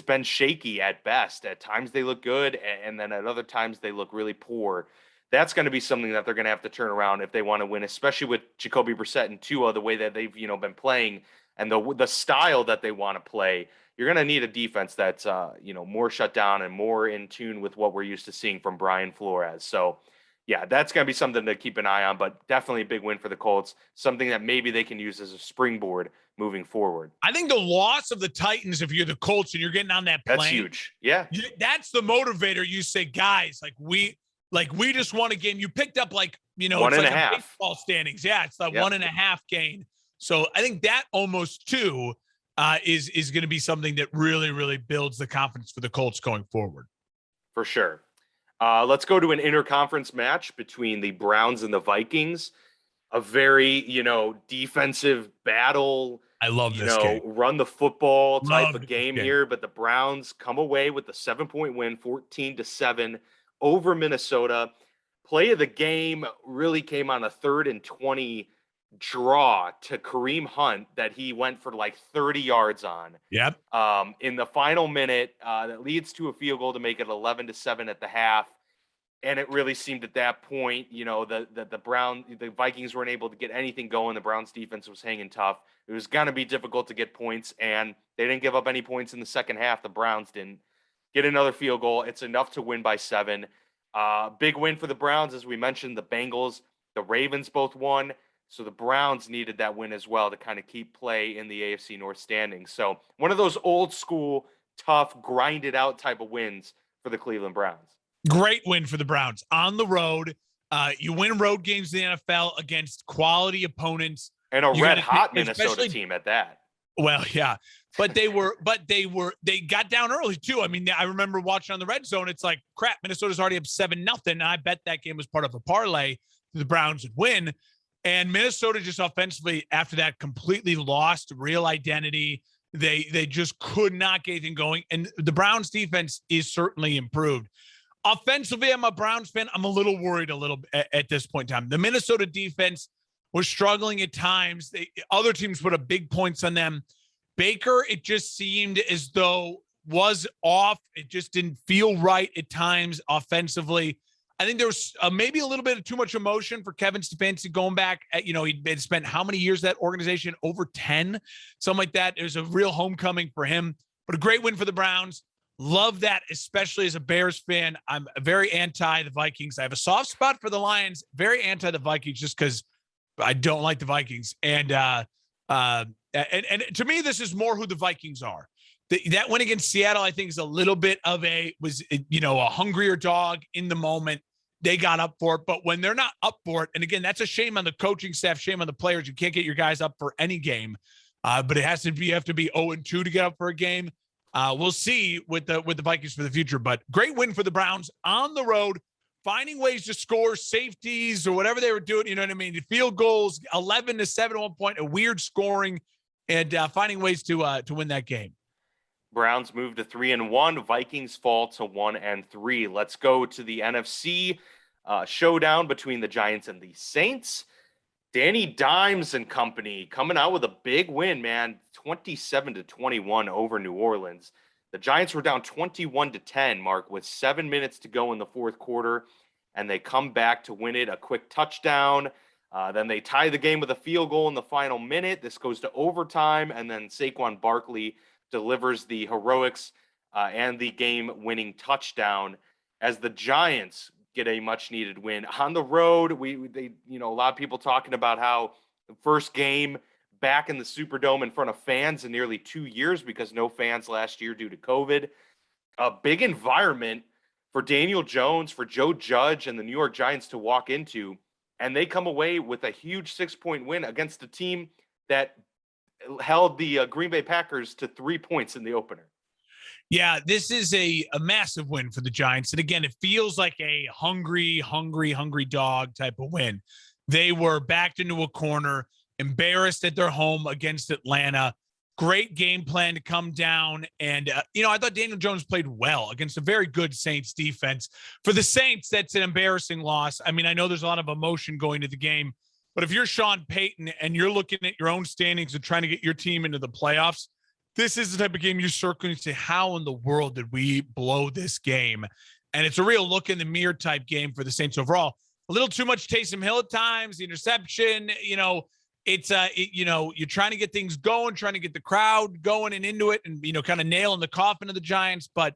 been shaky at best. At times they look good, and then at other times they look really poor. That's going to be something that they're going to have to turn around if they want to win, especially with Jacoby Brissett and Tua, the way that they've been playing and the style that they want to play. You're going to need a defense that's more shut down and more in tune with what we're used to seeing from Brian Flores. So, yeah, that's going to be something to keep an eye on, but definitely a big win for the Colts, something that maybe they can use as a springboard moving forward. I think the loss of the Titans, if you're the Colts and you're getting on that plane, that's huge. Yeah. That's the motivator. You say, guys, we just won a game. You picked up 1.5 baseball standings. Yeah, it's the 1.5 gain. So I think that almost 2 is going to be something that really, really builds the confidence for the Colts going forward. For sure. Let's go to an interconference match between the Browns and the Vikings. A very, defensive battle. I love this game. Run the football type of game here, but the Browns come away with a 7-point win, 14-7 over Minnesota. Play of the game really came on a 3rd and 20 draw to Kareem Hunt that he went for 30 yards on. Yep. In the final minute, that leads to a field goal to make it 11-7 at the half. And it really seemed at that point, the Vikings weren't able to get anything going. The Browns defense was hanging tough. It was going to be difficult to get points, and they didn't give up any points in the second half. The Browns didn't get another field goal. It's enough to win by 7. Big win for the Browns. As we mentioned, the Bengals, the Ravens both won. So the Browns needed that win as well to kind of keep play in the AFC North standings. So one of those old school, tough, grinded out type of wins for the Cleveland Browns. Great win for the Browns on the road. You win road games in the NFL against quality opponents. And a red hot Minnesota team at that. Well, yeah, but they got down early too. I mean, I remember watching on the red zone. It's like, crap, Minnesota's already up 7-0. And I bet that game was part of a parlay. The Browns would win. And Minnesota just offensively after that completely lost real identity. They just could not get anything going. And the Browns defense is certainly improved. Offensively, I'm a Browns fan. I'm a little worried at this point in time. The Minnesota defense was struggling at times. Other teams put up big points on them. Baker, it just seemed as though was off. It just didn't feel right at times offensively. I think there was maybe a little bit of too much emotion for Kevin Stefanski going back. He'd spent how many years that organization? Over 10, something like that. It was a real homecoming for him, but a great win for the Browns. Love that, especially as a Bears fan. I'm very anti the Vikings. I have a soft spot for the Lions, very anti the Vikings just because I don't like the Vikings. And to me, this is more who the Vikings are. That win against Seattle, I think, is a little bit of a hungrier dog in the moment. They got up for it, but when they're not up for it, and again, that's a shame on the coaching staff, shame on the players. You can't get your guys up for any game, but you have to be 0-2 to get up for a game. We'll see with the Vikings for the future, but great win for the Browns on the road, finding ways to score safeties or whatever they were doing. You know what I mean? Field goals, 11-7 at one point, a weird scoring, and finding ways to win that game. Browns move to 3-1. Vikings fall to 1-3. Let's go to the NFC showdown between the Giants and the Saints. Danny Dimes and company coming out with a big win, man. 27-21 over New Orleans. The Giants were down 21-10, Mark, with 7 minutes to go in the fourth quarter, and they come back to win it. A quick touchdown. Then they tie the game with a field goal in the final minute. This goes to overtime, and then Saquon Barkley delivers the heroics and the game-winning touchdown as the Giants get a much-needed win on the road. A lot of people talking about how the first game back in the Superdome in front of fans in nearly 2 years because no fans last year due to COVID. A big environment for Daniel Jones, for Joe Judge, and the New York Giants to walk into, and they come away with a huge 6-point win against a team that held the Green Bay Packers to 3 points in the opener. Yeah, this is a massive win for the Giants. And again, it feels like a hungry dog type of win. They were backed into a corner, embarrassed at their home against Atlanta. Great game plan to come down. And, I thought Daniel Jones played well against a very good Saints defense. For the Saints, that's an embarrassing loss. I mean, I know there's a lot of emotion going to the game, but if you're Sean Payton and you're looking at your own standings and trying to get your team into the playoffs, this is the type of game you're circling to say, how in the world did we blow this game? And it's a real look in the mirror type game for the Saints overall. A little too much Taysom Hill at times, the interception, you're trying to get things going, trying to get the crowd going and into it and, kind of nailing the coffin of the Giants, but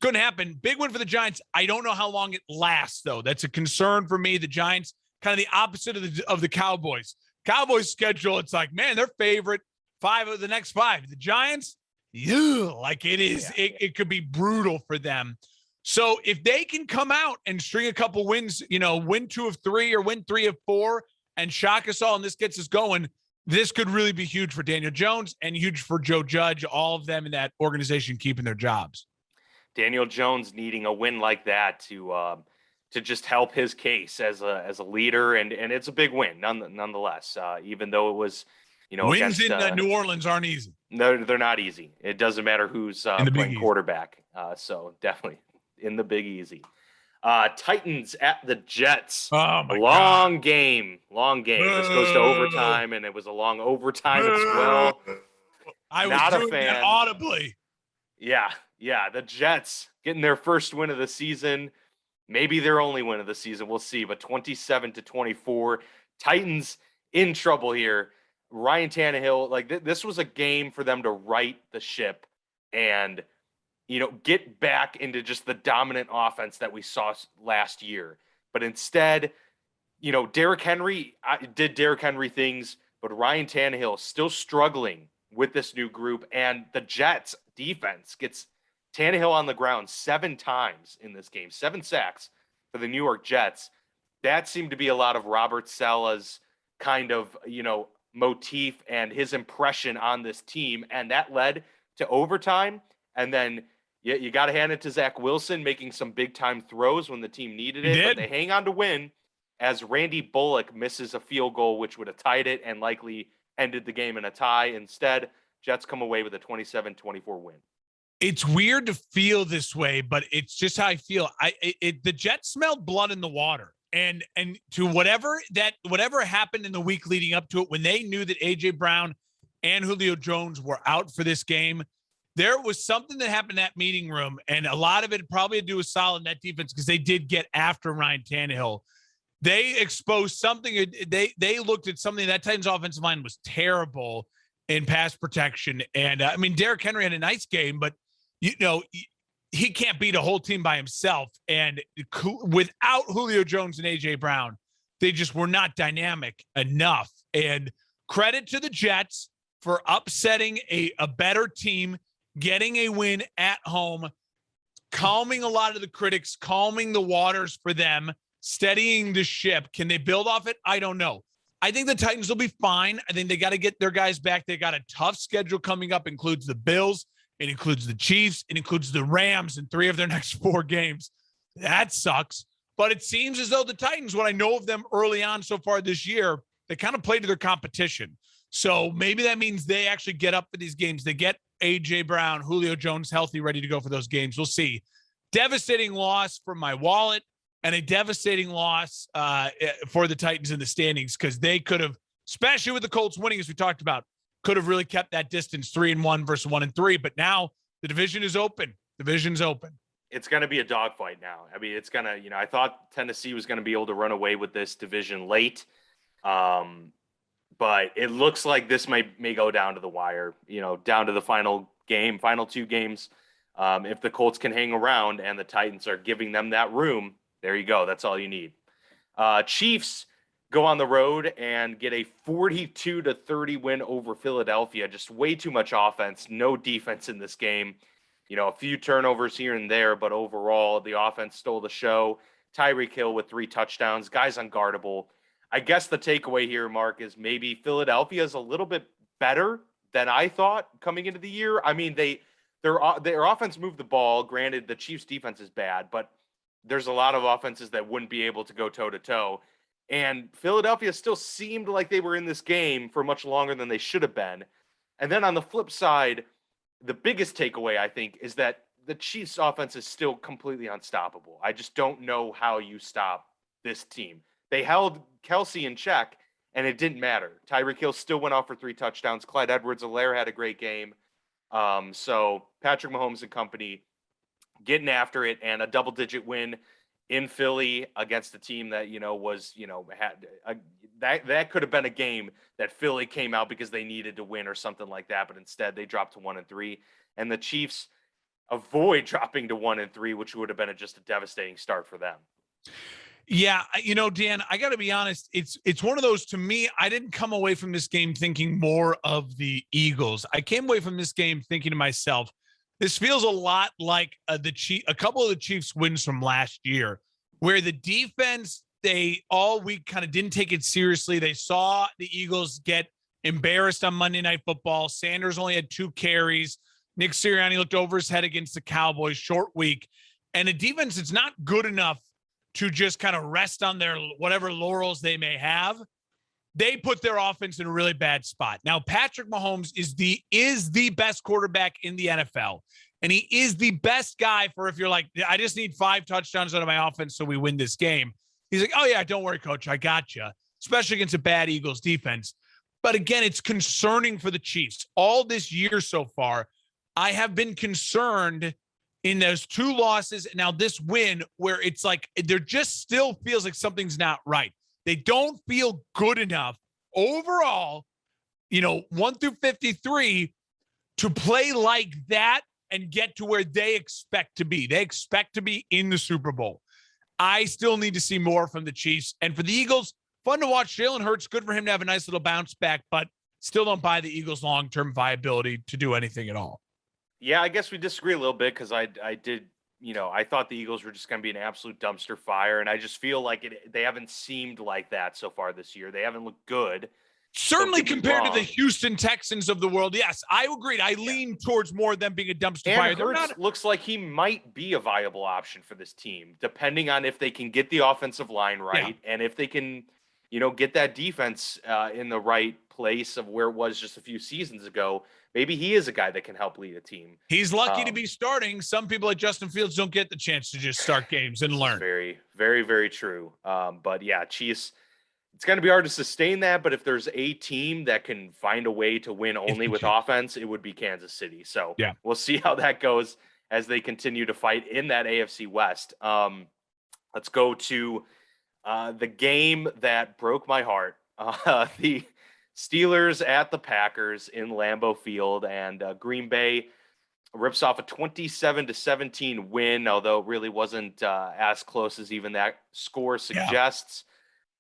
couldn't happen. Big win for the Giants. I don't know how long it lasts, though. That's a concern for me. The Giants, kind of the opposite of the Cowboys. Cowboys schedule, it's like, man, they're favorite 5 of the next 5. The Giants, it is. Yeah. It could be brutal for them. So if they can come out and string a couple wins, win 2 of 3 or win 3 of 4 and shock us all, and this gets us going, this could really be huge for Daniel Jones and huge for Joe Judge, all of them in that organization keeping their jobs. Daniel Jones needing a win like that to just help his case as a leader, and it's a big win nonetheless. Even though it was, wins in New Orleans aren't easy. No, they're not easy. It doesn't matter who's playing quarterback. So definitely in the Big Easy. Titans at the Jets. Oh my long game. This goes to overtime, and it was a long overtime as well. I was not a fan. Audibly. Yeah. The Jets getting their first win of the season. Maybe their only win of the season. We'll see. But 27-24, Titans in trouble here. Ryan Tannehill, this was a game for them to right the ship and, get back into just the dominant offense that we saw last year. But instead, Derrick Henry did Derrick Henry things, but Ryan Tannehill still struggling with this new group. And the Jets defense gets Tannehill on the ground 7 times in this game, 7 sacks for the New York Jets. That seemed to be a lot of Robert Saleh's kind of, motif and his impression on this team. And that led to overtime. And then you got to hand it to Zach Wilson making some big time throws when the team needed it. But they hang on to win as Randy Bullock misses a field goal, which would have tied it and likely ended the game in a tie. Instead, Jets come away with a 27-24 win. It's weird to feel this way, but it's just how I feel. The Jets smelled blood in the water. And to whatever happened in the week leading up to it, when they knew that A.J. Brown and Julio Jones were out for this game, there was something that happened in that meeting room, and a lot of it probably had to do with solid net defense because they did get after Ryan Tannehill. They exposed something. They looked at something. That Titans offensive line was terrible in pass protection. And I mean, Derrick Henry had a nice game, but he can't beat a whole team by himself. And without Julio Jones and AJ Brown, they just were not dynamic enough. And credit to the Jets for upsetting a better team, getting a win at home, calming a lot of the critics, calming the waters for them, steadying the ship. Can they build off it? I don't know. I think the Titans will be fine. I think they got to get their guys back. They got a tough schedule coming up. Includes the Bills. It includes the Chiefs. It includes the Rams in 3 of their next 4 games. That sucks. But it seems as though the Titans, what I know of them early on so far this year, they kind of play to their competition. So maybe that means they actually get up for these games. They get A.J. Brown, Julio Jones healthy, ready to go for those games. We'll see. Devastating loss for my wallet and a devastating loss for the Titans in the standings because they could have, especially with the Colts winning, as we talked about, could have really kept that distance 3-1 versus 1-3. But now the division is open. Division's open. It's going to be a dogfight now. I mean, it's going to, I thought Tennessee was going to be able to run away with this division late. But it looks like this may go down to the wire, down to the final 2 games. If the Colts can hang around and the Titans are giving them that room, there you go. That's all you need. Chiefs go on the road and get a 42-30 win over Philadelphia. Just way too much offense, no defense in this game. A few turnovers here and there, but overall the offense stole the show. Tyreek Hill with 3 touchdowns, guys unguardable. I guess the takeaway here, Mark, is maybe Philadelphia is a little bit better than I thought coming into the year. I mean, their offense moved the ball. Granted, the Chiefs' defense is bad, but there's a lot of offenses that wouldn't be able to go toe-to-toe. And Philadelphia still seemed like they were in this game for much longer than they should have been. And then on the flip side, the biggest takeaway, I think, is that the Chiefs' offense is still completely unstoppable. I just don't know how you stop this team. They held Kelsey in check, and it didn't matter. Tyreek Hill still went off for 3 touchdowns. Clyde Edwards-Helaire had a great game. So Patrick Mahomes and company getting after it, and a double-digit win in Philly against a team that, that could have been a game that Philly came out because they needed to win or something like that. But instead they dropped to 1-3, and the Chiefs avoid dropping to 1-3, which would have been just a devastating start for them. Yeah. Dan, I got to be honest. It's one of those, to me, I didn't come away from this game thinking more of the Eagles. I came away from this game thinking to myself, this feels a lot like a couple of the Chiefs wins from last year, where the defense, they all week kind of didn't take it seriously. They saw the Eagles get embarrassed on Monday Night Football. Sanders only had 2 carries. Nick Sirianni looked over his head against the Cowboys, short week. And a defense that's not good enough to just kind of rest on their whatever laurels they may have. They put their offense in a really bad spot. Now, Patrick Mahomes is the best quarterback in the NFL. And he is the best guy for if you're like, I just need 5 touchdowns out of my offense so we win this game. He's like, oh, yeah, don't worry, coach. I got you, especially against a bad Eagles defense. But again, it's concerning for the Chiefs. All this year so far, I have been concerned in those 2 losses. Now this win where it's like, there just still feels like something's not right. They don't feel good enough overall, 1 through 53 to play like that and get to where they expect to be. They expect to be in the Super Bowl. I still need to see more from the Chiefs. And for the Eagles, fun to watch. Jalen Hurts, good for him to have a nice little bounce back, but still don't buy the Eagles' long-term viability to do anything at all. Yeah, I guess we disagree a little bit because I did, I thought the Eagles were just going to be an absolute dumpster fire, and I just feel like they haven't seemed like that so far this year. They haven't looked good. Certainly compared to the Houston Texans of the world. Yes, I agreed. I lean towards more of them being a dumpster fire. Hurts looks like he might be a viable option for this team, depending on if they can get the offensive line right and if they can, get that defense in the right place of where it was just a few seasons ago. Maybe he is a guy that can help lead a team. He's lucky to be starting. Some people like Justin Fields don't get the chance to just start games and learn. Very, very, very true. But yeah, Chiefs it's going to be hard to sustain that, but if there's a team that can find a way to win only with offense, it would be Kansas City. So yeah, we'll see how that goes as they continue to fight in that AFC West. Let's go to the game that broke my heart. The Steelers at the Packers in Lambeau Field, and Green Bay rips off a 27-17 win, although it really wasn't as close as even that score suggests.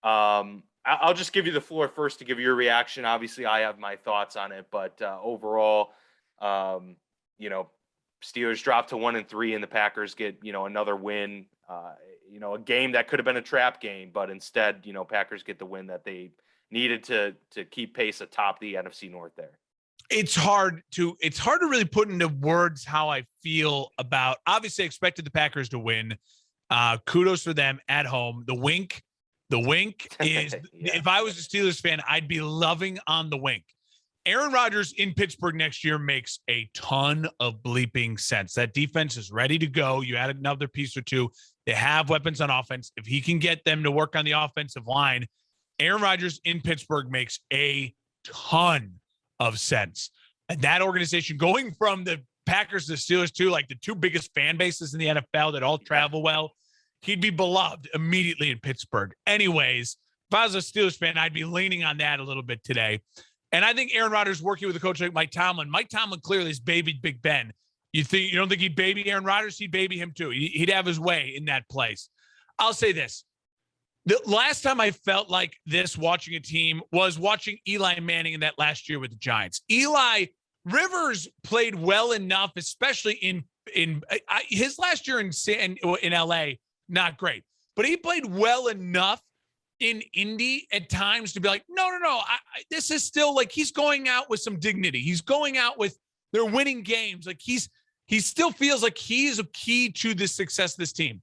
I'll just give you the floor first to give your reaction. Obviously, I have my thoughts on it, but overall, Steelers drop to 1-3, and the Packers get another win. A game that could have been a trap game, but instead, Packers get the win that they needed to keep pace atop the NFC North there. It's hard to really put into words how I feel about. Obviously, I expected the Packers to win. Kudos for them at home. The wink is if I was a Steelers fan, I'd be loving on the wink. Aaron Rodgers in Pittsburgh next year makes a ton of bleeping sense. That defense is ready to go. You add another piece or two. They have weapons on offense. If he can get them to work on the offensive line, Aaron Rodgers in Pittsburgh makes a ton of sense. And that organization going from the Packers to the Steelers too, like the two biggest fan bases in the NFL that all travel well, he'd be beloved immediately in Pittsburgh. Anyways, if I was a Steelers fan, I'd be leaning on that a little bit today. And I think Aaron Rodgers working with a coach like Mike Tomlin. Mike Tomlin clearly has babied Big Ben. You don't think he'd baby Aaron Rodgers? He'd baby him too. He'd have his way in that place. I'll say this. The last time I felt like this watching a team was watching Eli Manning in that last year with the Giants. Rivers played well enough, especially in his last year in LA, not great. But he played well enough in Indy at times to be like, no. This is still like he's going out with some dignity. He's going out with they're winning games. Like he still feels like he's a key to the success of this team.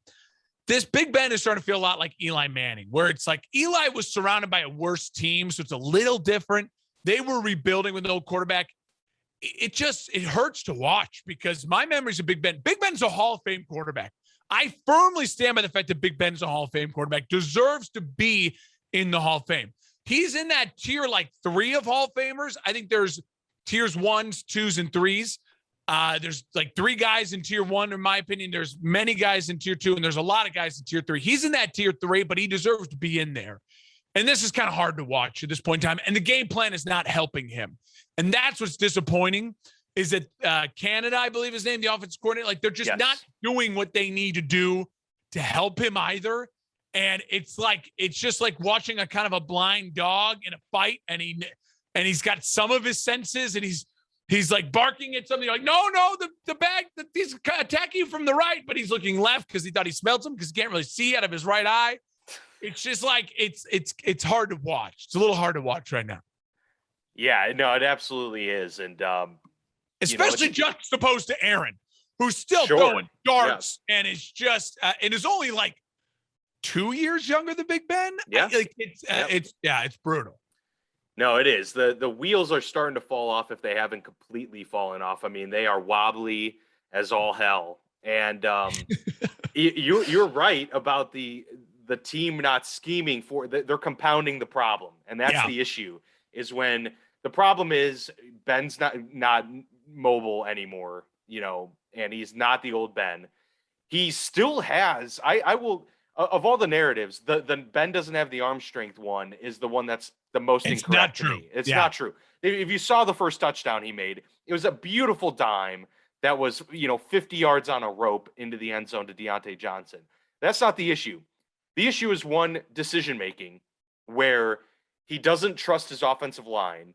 This Big Ben is starting to feel a lot like Eli Manning, where it's like Eli was surrounded by a worse team, so it's a little different. They were rebuilding with an old quarterback. It hurts to watch because my memories of Big Ben. Big Ben's a Hall of Fame quarterback. I firmly stand by the fact that Big Ben's a Hall of Fame quarterback, deserves to be in the Hall of Fame. He's in that tier like 3 of Hall of Famers. I think there's tiers 1s, 2s, and 3s. There's like 3 guys in tier 1, in my opinion. There's many guys in tier 2, and there's a lot of guys in tier 3. He's in that tier 3, but he deserves to be in there. And this is kind of hard to watch at this point in time. And the game plan is not helping him. And that's what's disappointing is that Canada, I believe his name, the offensive coordinator, like they're just not doing what they need to do to help him either. And it's just like watching a kind of a blind dog in a fight. And he's got some of his senses and he's like barking at something like, no, the bag that he's attacking you from the right, but he's looking left because he thought he smelled him because he can't really see out of his right eye. It's just like, it's hard to watch. It's a little hard to watch right now. Yeah, no, it absolutely is. And, especially juxtaposed to Aaron, who's still throwing darts and is just, and is only like 2 years younger than Big Ben. Yeah. It's brutal. No, it is. The wheels are starting to fall off if they haven't completely fallen off. I mean, they are wobbly as all hell. And you're right about the team not scheming for they're compounding the problem. And that's the issue is when the problem is Ben's not mobile anymore, and he's not the old Ben. He still has, I will, of all the narratives, the Ben doesn't have the arm strength one is the one that's the most incorrect to me. It's not true. If you saw the first touchdown he made, it was a beautiful dime that was, 50 yards on a rope into the end zone to Deontay Johnson. That's not the issue. The issue is one decision-making where he doesn't trust his offensive line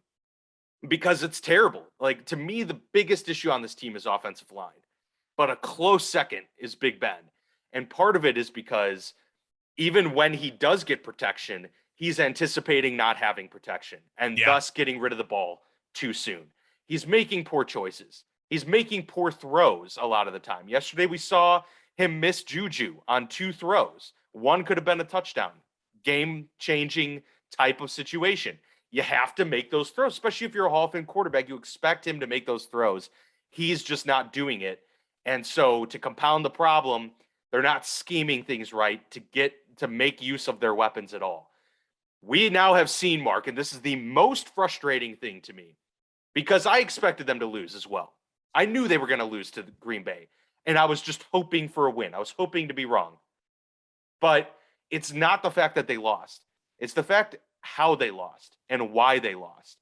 because it's terrible. Like, to me, the biggest issue on this team is offensive line. But a close second is Big Ben. And part of it is because even when he does get protection, he's anticipating not having protection and thus getting rid of the ball too soon. He's making poor choices. He's making poor throws a lot of the time. Yesterday, we saw him miss Juju on 2 throws. One could have been a touchdown, game-changing type of situation. You have to make those throws, especially if you're a Hall of Fame quarterback. You expect him to make those throws. He's just not doing it. And so to compound the problem, they're not scheming things right to make use of their weapons at all. We now have seen, Mark, and this is the most frustrating thing to me, because I expected them to lose as well. I knew they were going to lose to Green Bay, and I was just hoping for a win. I was hoping to be wrong. But it's not the fact that they lost. It's the fact how they lost and why they lost.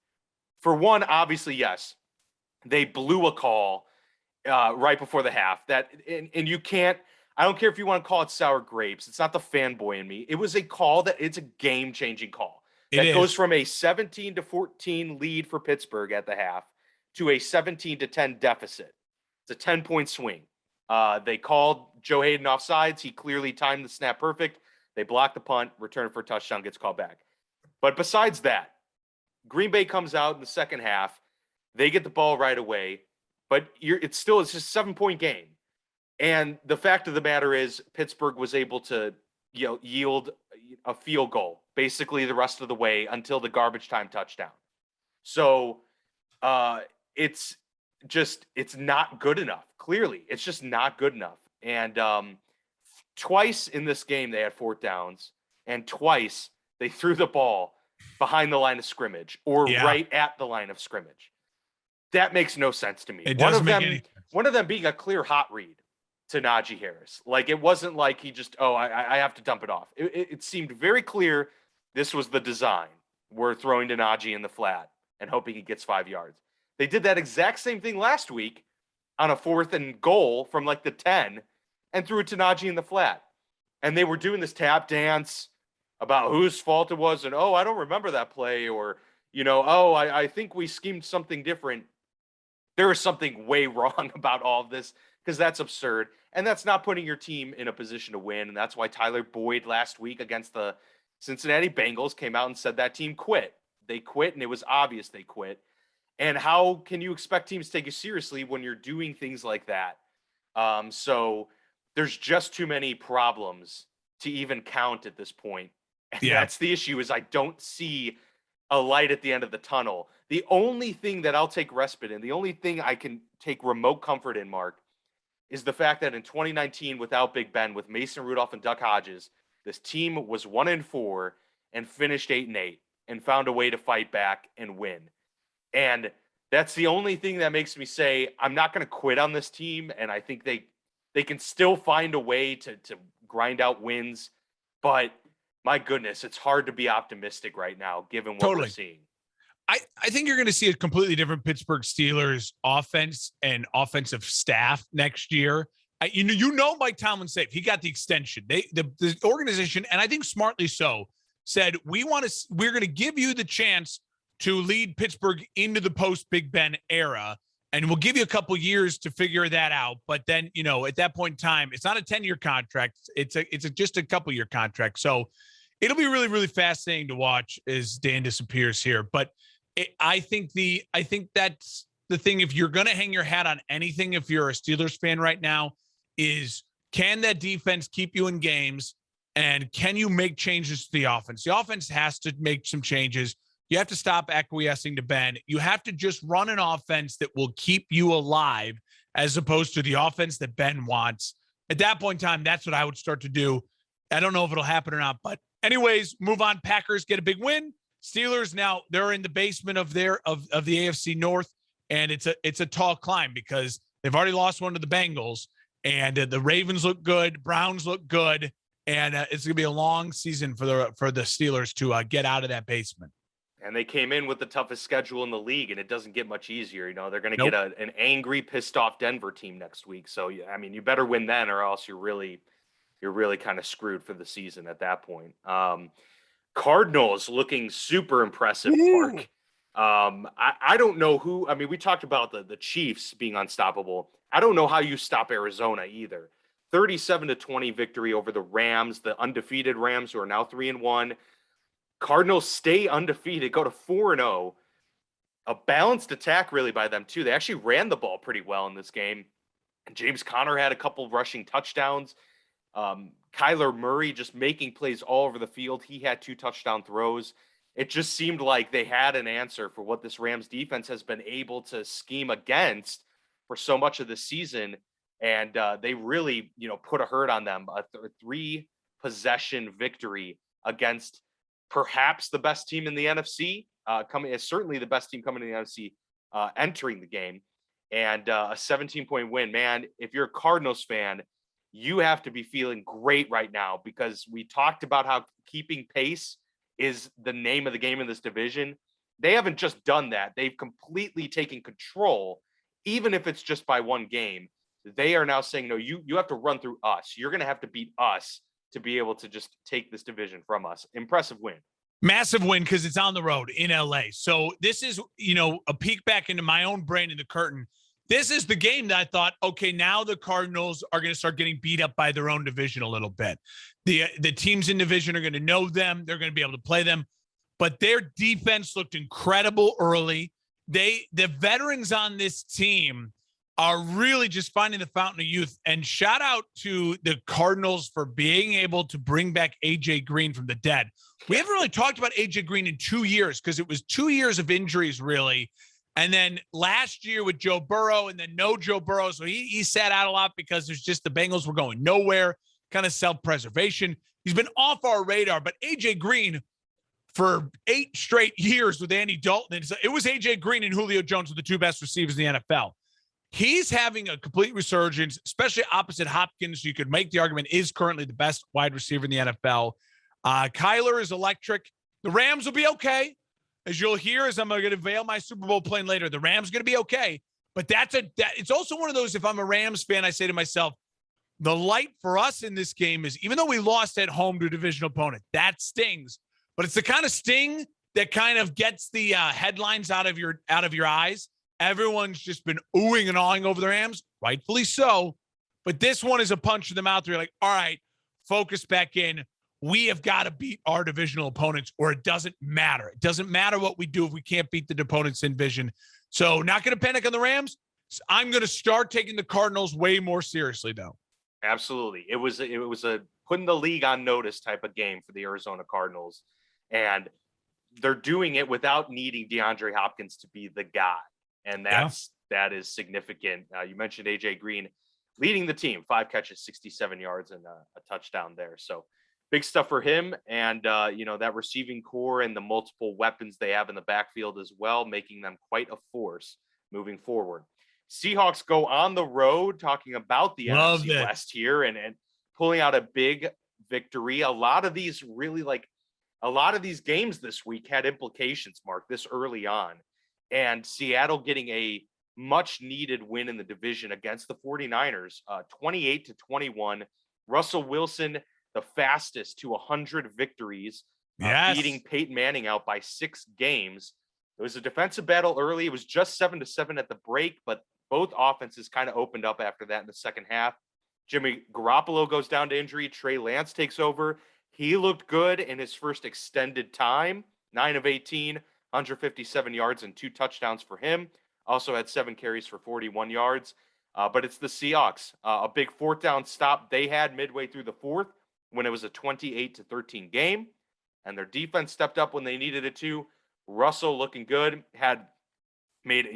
For one, obviously, yes, they blew a call right before the half. And you can't. I don't care if you want to call it sour grapes. It's not the fanboy in me. It was a call it's a game-changing call that goes from a 17-14 lead for Pittsburgh at the half to a 17-10 deficit. It's a 10-point swing. They called Joe Hayden offsides. He clearly timed the snap perfect. They blocked the punt, return for a touchdown, gets called back. But besides that, Green Bay comes out in the second half. They get the ball right away, but it's just a 7-point game. And the fact of the matter is, Pittsburgh was able to yield a field goal basically the rest of the way until the garbage time touchdown. So it's not good enough. Clearly, it's just not good enough. And twice in this game they had fourth downs, and twice they threw the ball behind the line of scrimmage or right at the line of scrimmage. That makes no sense to me. One of them being a clear hot read to Najee Harris. Like, it wasn't like he just, I have to dump it off. It seemed very clear this was the design. We're throwing to Najee in the flat and hoping he gets 5 yards. They did that exact same thing last week on a 4th and goal from like the 10 and threw it to Najee in the flat. And they were doing this tap dance about whose fault it was. And, I don't remember that play. Or, I think we schemed something different. There is something way wrong about all of this, because that's absurd. And that's not putting your team in a position to win. And that's why Tyler Boyd last week against the Cincinnati Bengals came out and said that team quit. They quit, and it was obvious they quit. And how can you expect teams to take you seriously when you're doing things like that? So there's just too many problems to even count at this point. And that's the issue, is I don't see a light at the end of the tunnel. The only thing that I'll take respite in, the only thing I can take remote comfort in, Mark, is the fact that in 2019, without Big Ben, with Mason Rudolph and Duck Hodges, this team was 1-4 and finished 8-8 and found a way to fight back and win. And that's the only thing that makes me say I'm not going to quit on this team. And I think they can still find a way to grind out wins. But my goodness, it's hard to be optimistic right now, given what we're seeing. I think you're going to see a completely different Pittsburgh Steelers offense and offensive staff next year. Mike Tomlin's safe. He got the extension. The organization, and I think smartly so, said we're going to give you the chance to lead Pittsburgh into the post Big Ben era, and we'll give you a couple years to figure that out. But then, at that point in time, it's not a 10-year contract. It's just a couple-year contract. So it'll be really, really fascinating to watch as Dan disappears here. But I think that's the thing. If you're going to hang your hat on anything, if you're a Steelers fan right now, is can that defense keep you in games, and can you make changes to the offense? The offense has to make some changes. You have to stop acquiescing to Ben. You have to just run an offense that will keep you alive, as opposed to the offense that Ben wants. At that point in time, that's what I would start to do. I don't know if it'll happen or not, but anyways, move on. Packers get a big win. Steelers, now they're in the basement of the AFC North, and it's a tall climb because they've already lost one to the Bengals, and the Ravens look good, Browns look good, and it's going to be a long season for the Steelers to get out of that basement. And they came in with the toughest schedule in the league, and it doesn't get much easier. They're going to get an angry, pissed off Denver team next week. So, you better win then, or else you're really kind of screwed for the season at that point. Cardinals looking super impressive, Mark. I don't know who. We talked about the Chiefs being unstoppable. I don't know how you stop Arizona either. 37-20 victory over the Rams, the undefeated Rams, who are now 3-1. Cardinals stay undefeated, go to 4-0. A balanced attack, really, by them, too. They actually ran the ball pretty well in this game. James Conner had a couple rushing touchdowns. Kyler Murray just making plays all over the field. He had 2 touchdown throws. It just seemed like they had an answer for what this Rams defense has been able to scheme against for so much of the season. And they really, put a hurt on them. A 3-possession victory against perhaps the best team in the NFC, certainly the best team coming in the NFC, entering the game. And a 17-point win, man, if you're a Cardinals fan, you have to be feeling great right now, because we talked about how keeping pace is the name of the game in this division. They haven't just done that. They've completely taken control, even if it's just by one game. They are now saying, no, you have to run through us. You're going to have to beat us to be able to just take this division from us. Impressive win. Massive win, because it's on the road in LA. So this is, a peek back into my own brain in the curtain. This is the game that I thought, okay, now the Cardinals are going to start getting beat up by their own division a little bit. The teams in division are going to know them. They're going to be able to play them. But their defense looked incredible early. The veterans on this team are really just finding the fountain of youth. And shout out to the Cardinals for being able to bring back AJ Green from the dead. We haven't really talked about AJ Green in 2 years, because it was 2 years of injuries, really. And then last year with Joe Burrow, and then no Joe Burrow. So he sat out a lot because there's just the Bengals were going nowhere, kind of self-preservation. He's been off our radar. But AJ Green, for 8 straight years with Andy Dalton, it was AJ Green and Julio Jones were the 2 best receivers in the NFL. He's having a complete resurgence, especially opposite Hopkins. You could make the argument is currently the best wide receiver in the NFL. Kyler is electric. The Rams will be okay. As you'll hear, as I'm going to veil my Super Bowl plane later, the Rams going to be okay. But it's also one of those, if I'm a Rams fan, I say to myself, the light for us in this game is, even though we lost at home to a divisional opponent, that stings. But it's the kind of sting that kind of gets the headlines out of your eyes. Everyone's just been oohing and awing over the Rams, rightfully so. But this one is a punch in the mouth. You're like, all right, focus back in. We have got to beat our divisional opponents, or it doesn't matter. It doesn't matter what we do if we can't beat the opponents in division. So not going to panic on the Rams. I'm going to start taking the Cardinals way more seriously, though. Absolutely. It was a putting the league on notice type of game for the Arizona Cardinals. And they're doing it without needing DeAndre Hopkins to be the guy. And that is significant. You mentioned AJ Green leading the team, 5 catches, 67 yards, and a touchdown there. So big stuff for him. And, that receiving core and the multiple weapons they have in the backfield as well, making them quite a force moving forward. Seahawks go on the road, talking about the NFC West here and pulling out a big victory. A lot of these games this week had implications, Mark, this early on. And Seattle getting a much needed win in the division against the 49ers, 28-21. Russell Wilson, the fastest to 100 victories, beating Peyton Manning out by 6 games. It was a defensive battle early. It was just 7-7 at the break, but both offenses kind of opened up after that in the second half. Jimmy Garoppolo goes down to injury. Trey Lance takes over. He looked good in his first extended time, 9 of 18. 157 yards and 2 touchdowns for him. Also had 7 carries for 41 yards. But it's the Seahawks. A big 4th down stop they had midway through the 4th when it was a 28-13 game. And their defense stepped up when they needed it to. Russell looking good. Had made,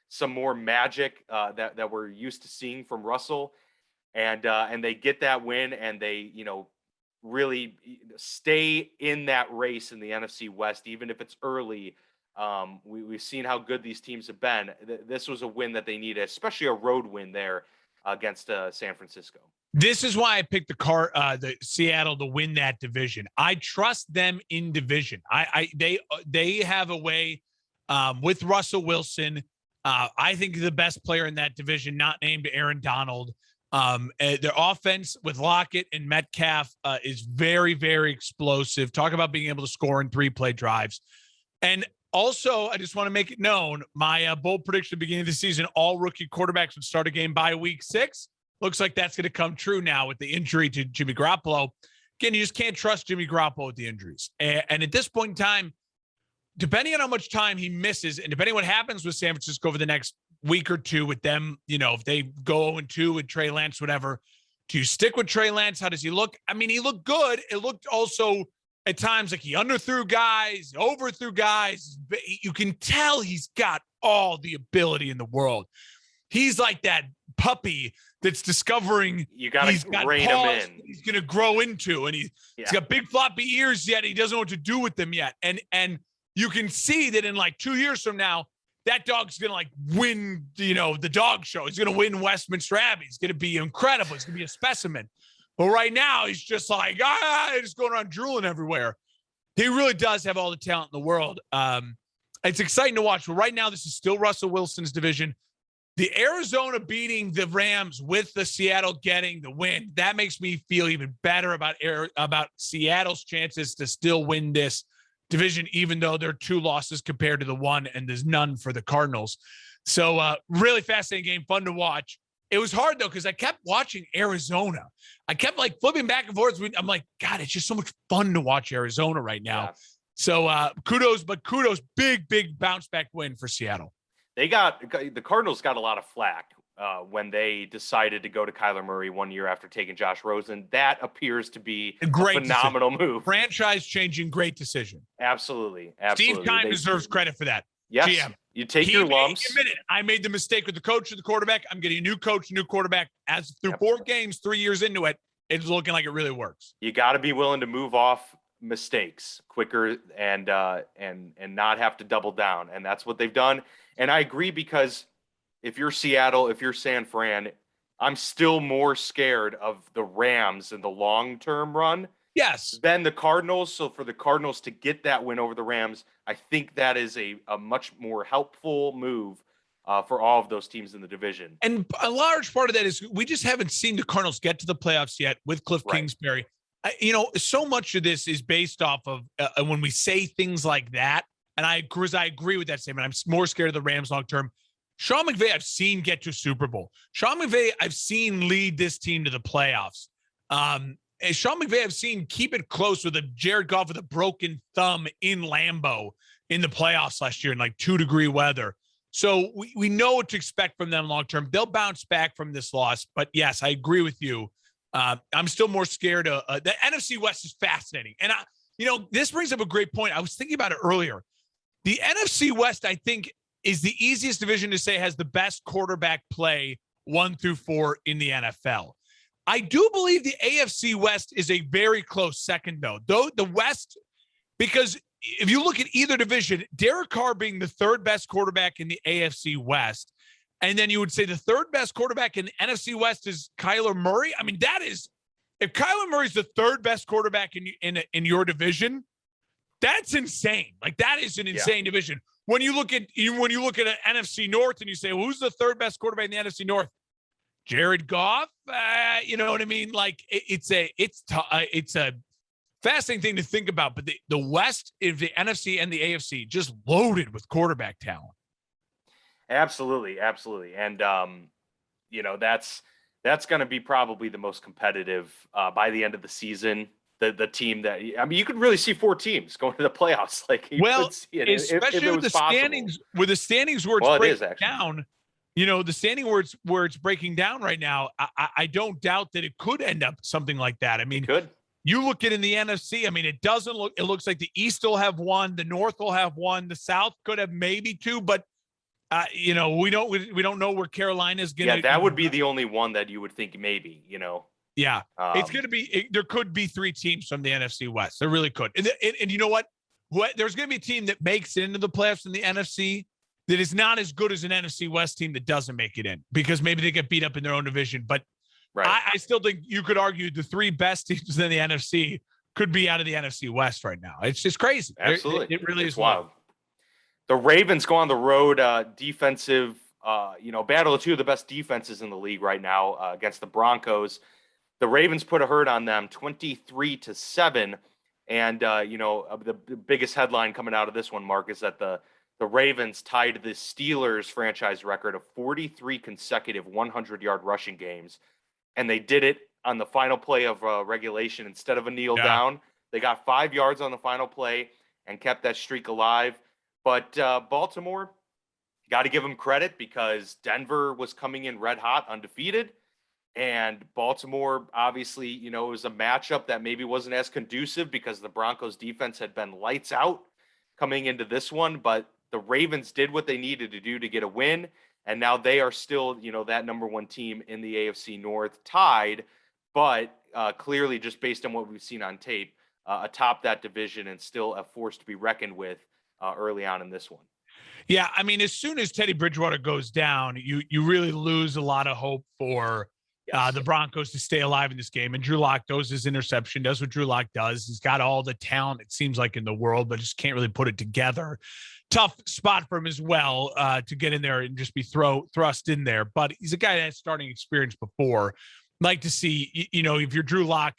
some more magic that we're used to seeing from Russell. And they get that win, and they, really stay in that race in the NFC West, even if it's early. We've seen how good these teams have been. This was a win that they needed, especially a road win there against San Francisco. This is why I picked the Seattle to win that division. I trust them in division. They have a way with Russell Wilson. I think the best player in that division, not named Aaron Donald. Their offense with Lockett and Metcalf is very, very explosive. Talk about being able to score in 3-play drives. And also, I just want to make it known, my bold prediction at the beginning of the season, all rookie quarterbacks would start a game by week 6. Looks like that's going to come true now with the injury to Jimmy Garoppolo. Again, you just can't trust Jimmy Garoppolo with the injuries. And at this point in time, depending on how much time he misses and depending on what happens with San Francisco over the next week or two with them, if they go 0-2 with Trey Lance, whatever, do you stick with Trey Lance? How does he look? I mean, he looked good. It looked also at times like he underthrew guys, overthrew guys. You can tell he's got all the ability in the world. He's like that puppy that's discovering you got to rein him in. He's going to grow into, and he's got big floppy ears yet. He doesn't know what to do with them yet. And you can see that in like 2 years from now, that dog's going to like win, the dog show. He's going to win Westminster Abbey. He's going to be incredible. He's going to be a specimen. But right now, he's just like, just going around drooling everywhere. He really does have all the talent in the world. It's exciting to watch. But right now, this is still Russell Wilson's division. The Arizona beating the Rams with the Seattle getting the win, that makes me feel even better about Seattle's chances to still win this division, even though there are 2 losses compared to the 1, and there's none for the Cardinals. So really fascinating game, fun to watch. It was hard, though, because I kept watching Arizona. I kept like flipping back and forth. I'm like, God, it's just so much fun to watch Arizona right now. Yeah. So kudos, big bounce back win for Seattle. The Cardinals got a lot of flack when they decided to go to Kyler Murray 1 year after taking Josh Rosen. That appears to be a phenomenal move. Franchise-changing great decision. Absolutely. Steve Keim deserves credit for that. Yes, GM. You take your lumps. I made the mistake with the coach and the quarterback. I'm getting a new coach, new quarterback. As through 4 games, 3 years into it, it's looking like it really works. You got to be willing to move off mistakes quicker and not have to double down, and that's what they've done. And I agree, because if you're Seattle, if you're San Fran, I'm still more scared of the Rams in the long-term run. Yes. Than the Cardinals. So for the Cardinals to get that win over the Rams, I think that is a much more helpful move for all of those teams in the division. And a large part of that is we just haven't seen the Cardinals get to the playoffs yet with Cliff Kingsbury. So much of this is based off of when we say things like that. And I agree with that statement. I'm more scared of the Rams long term. Sean McVay, I've seen get to Super Bowl. Sean McVay, I've seen lead this team to the playoffs. And Sean McVay, I've seen keep it close with a Jared Goff with a broken thumb in Lambeau in the playoffs last year in like 2-degree weather. So we know what to expect from them long term. They'll bounce back from this loss. But yes, I agree with you. I'm still more scared of the NFC West is fascinating. And this brings up a great point. I was thinking about it earlier. The NFC West, I think, is the easiest division to say has the best quarterback play 1 through 4 in the NFL. I do believe the AFC West is a very close second, though the West, because if you look at either division, Derek Carr being the 3rd best quarterback in the AFC West, and then you would say the 3rd best quarterback in the NFC West is Kyler Murray. I mean, that is, if Kyler Murray's the 3rd best quarterback in your division, that's insane. Like, that is an insane division. When you look at an NFC North and you say, well, who's the 3rd best quarterback in the NFC North? Jared Goff. You know what I mean? Like, it's a fascinating thing to think about. But the West, if the NFC and the AFC, just loaded with quarterback talent. Absolutely. And that's going to be probably the most competitive by the end of the season. The team that, I mean, you could really see 4 teams going to the playoffs. Like, especially with the standings, where it's breaking down. The standing where it's breaking down right now. I don't doubt that it could end up something like that. I mean, you look at in the NFC. I mean, it looks like the East will have 1, the North will have 1, the South could have maybe 2, but we don't know where Carolina's going to. Yeah, that would be the only one that you would think maybe. Yeah, it's going to be. There could be 3 teams from the NFC West. There really could. And you know what? There's going to be a team that makes it into the playoffs in the NFC that is not as good as an NFC West team that doesn't make it in, because maybe they get beat up in their own division. But I still think you could argue the 3 best teams in the NFC could be out of the NFC West right now. It's just crazy. Absolutely, it really is wild. The Ravens go on the road, defensive, battle of 2 of the best defenses in the league right now against the Broncos. The Ravens put a hurt on them, 23-7. And, the biggest headline coming out of this one, Mark, is that the Ravens tied the Steelers franchise record of 43 consecutive 100-yard rushing games. And they did it on the final play of regulation. Instead of a kneel down, they got 5 yards on the final play and kept that streak alive. But Baltimore, got to give them credit, because Denver was coming in red hot, undefeated. And Baltimore, obviously, it was a matchup that maybe wasn't as conducive because the Broncos defense had been lights out coming into this one. But the Ravens did what they needed to do to get a win. And now they are still, that number one team in the AFC North, tied, but clearly just based on what we've seen on tape, atop that division and still a force to be reckoned with early on in this one. Yeah, I mean, as soon as Teddy Bridgewater goes down, you really lose a lot of hope for the Broncos to stay alive in this game. And Drew Lock throws his interception, does what Drew Lock does. He's got all the talent, it seems like, in the world, but just can't really put it together. Tough spot for him as well to get in there and just be thrust in there. But he's a guy that has starting experience before. Like to see, if you're Drew Lock,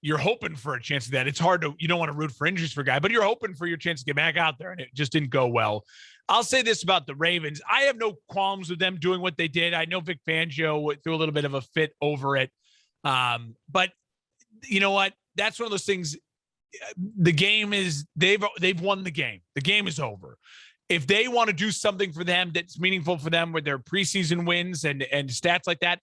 you're hoping for a chance of that. It's hard you don't want to root for injuries for a guy, but you're hoping for your chance to get back out there, and it just didn't go well. I'll say this about the Ravens. I have no qualms with them doing what they did. I know Vic Fangio threw a little bit of a fit over it. But you know what? That's one of those things. The game is they've won the game. The game is over. If they want to do something for them that's meaningful for them with their preseason wins and stats like that,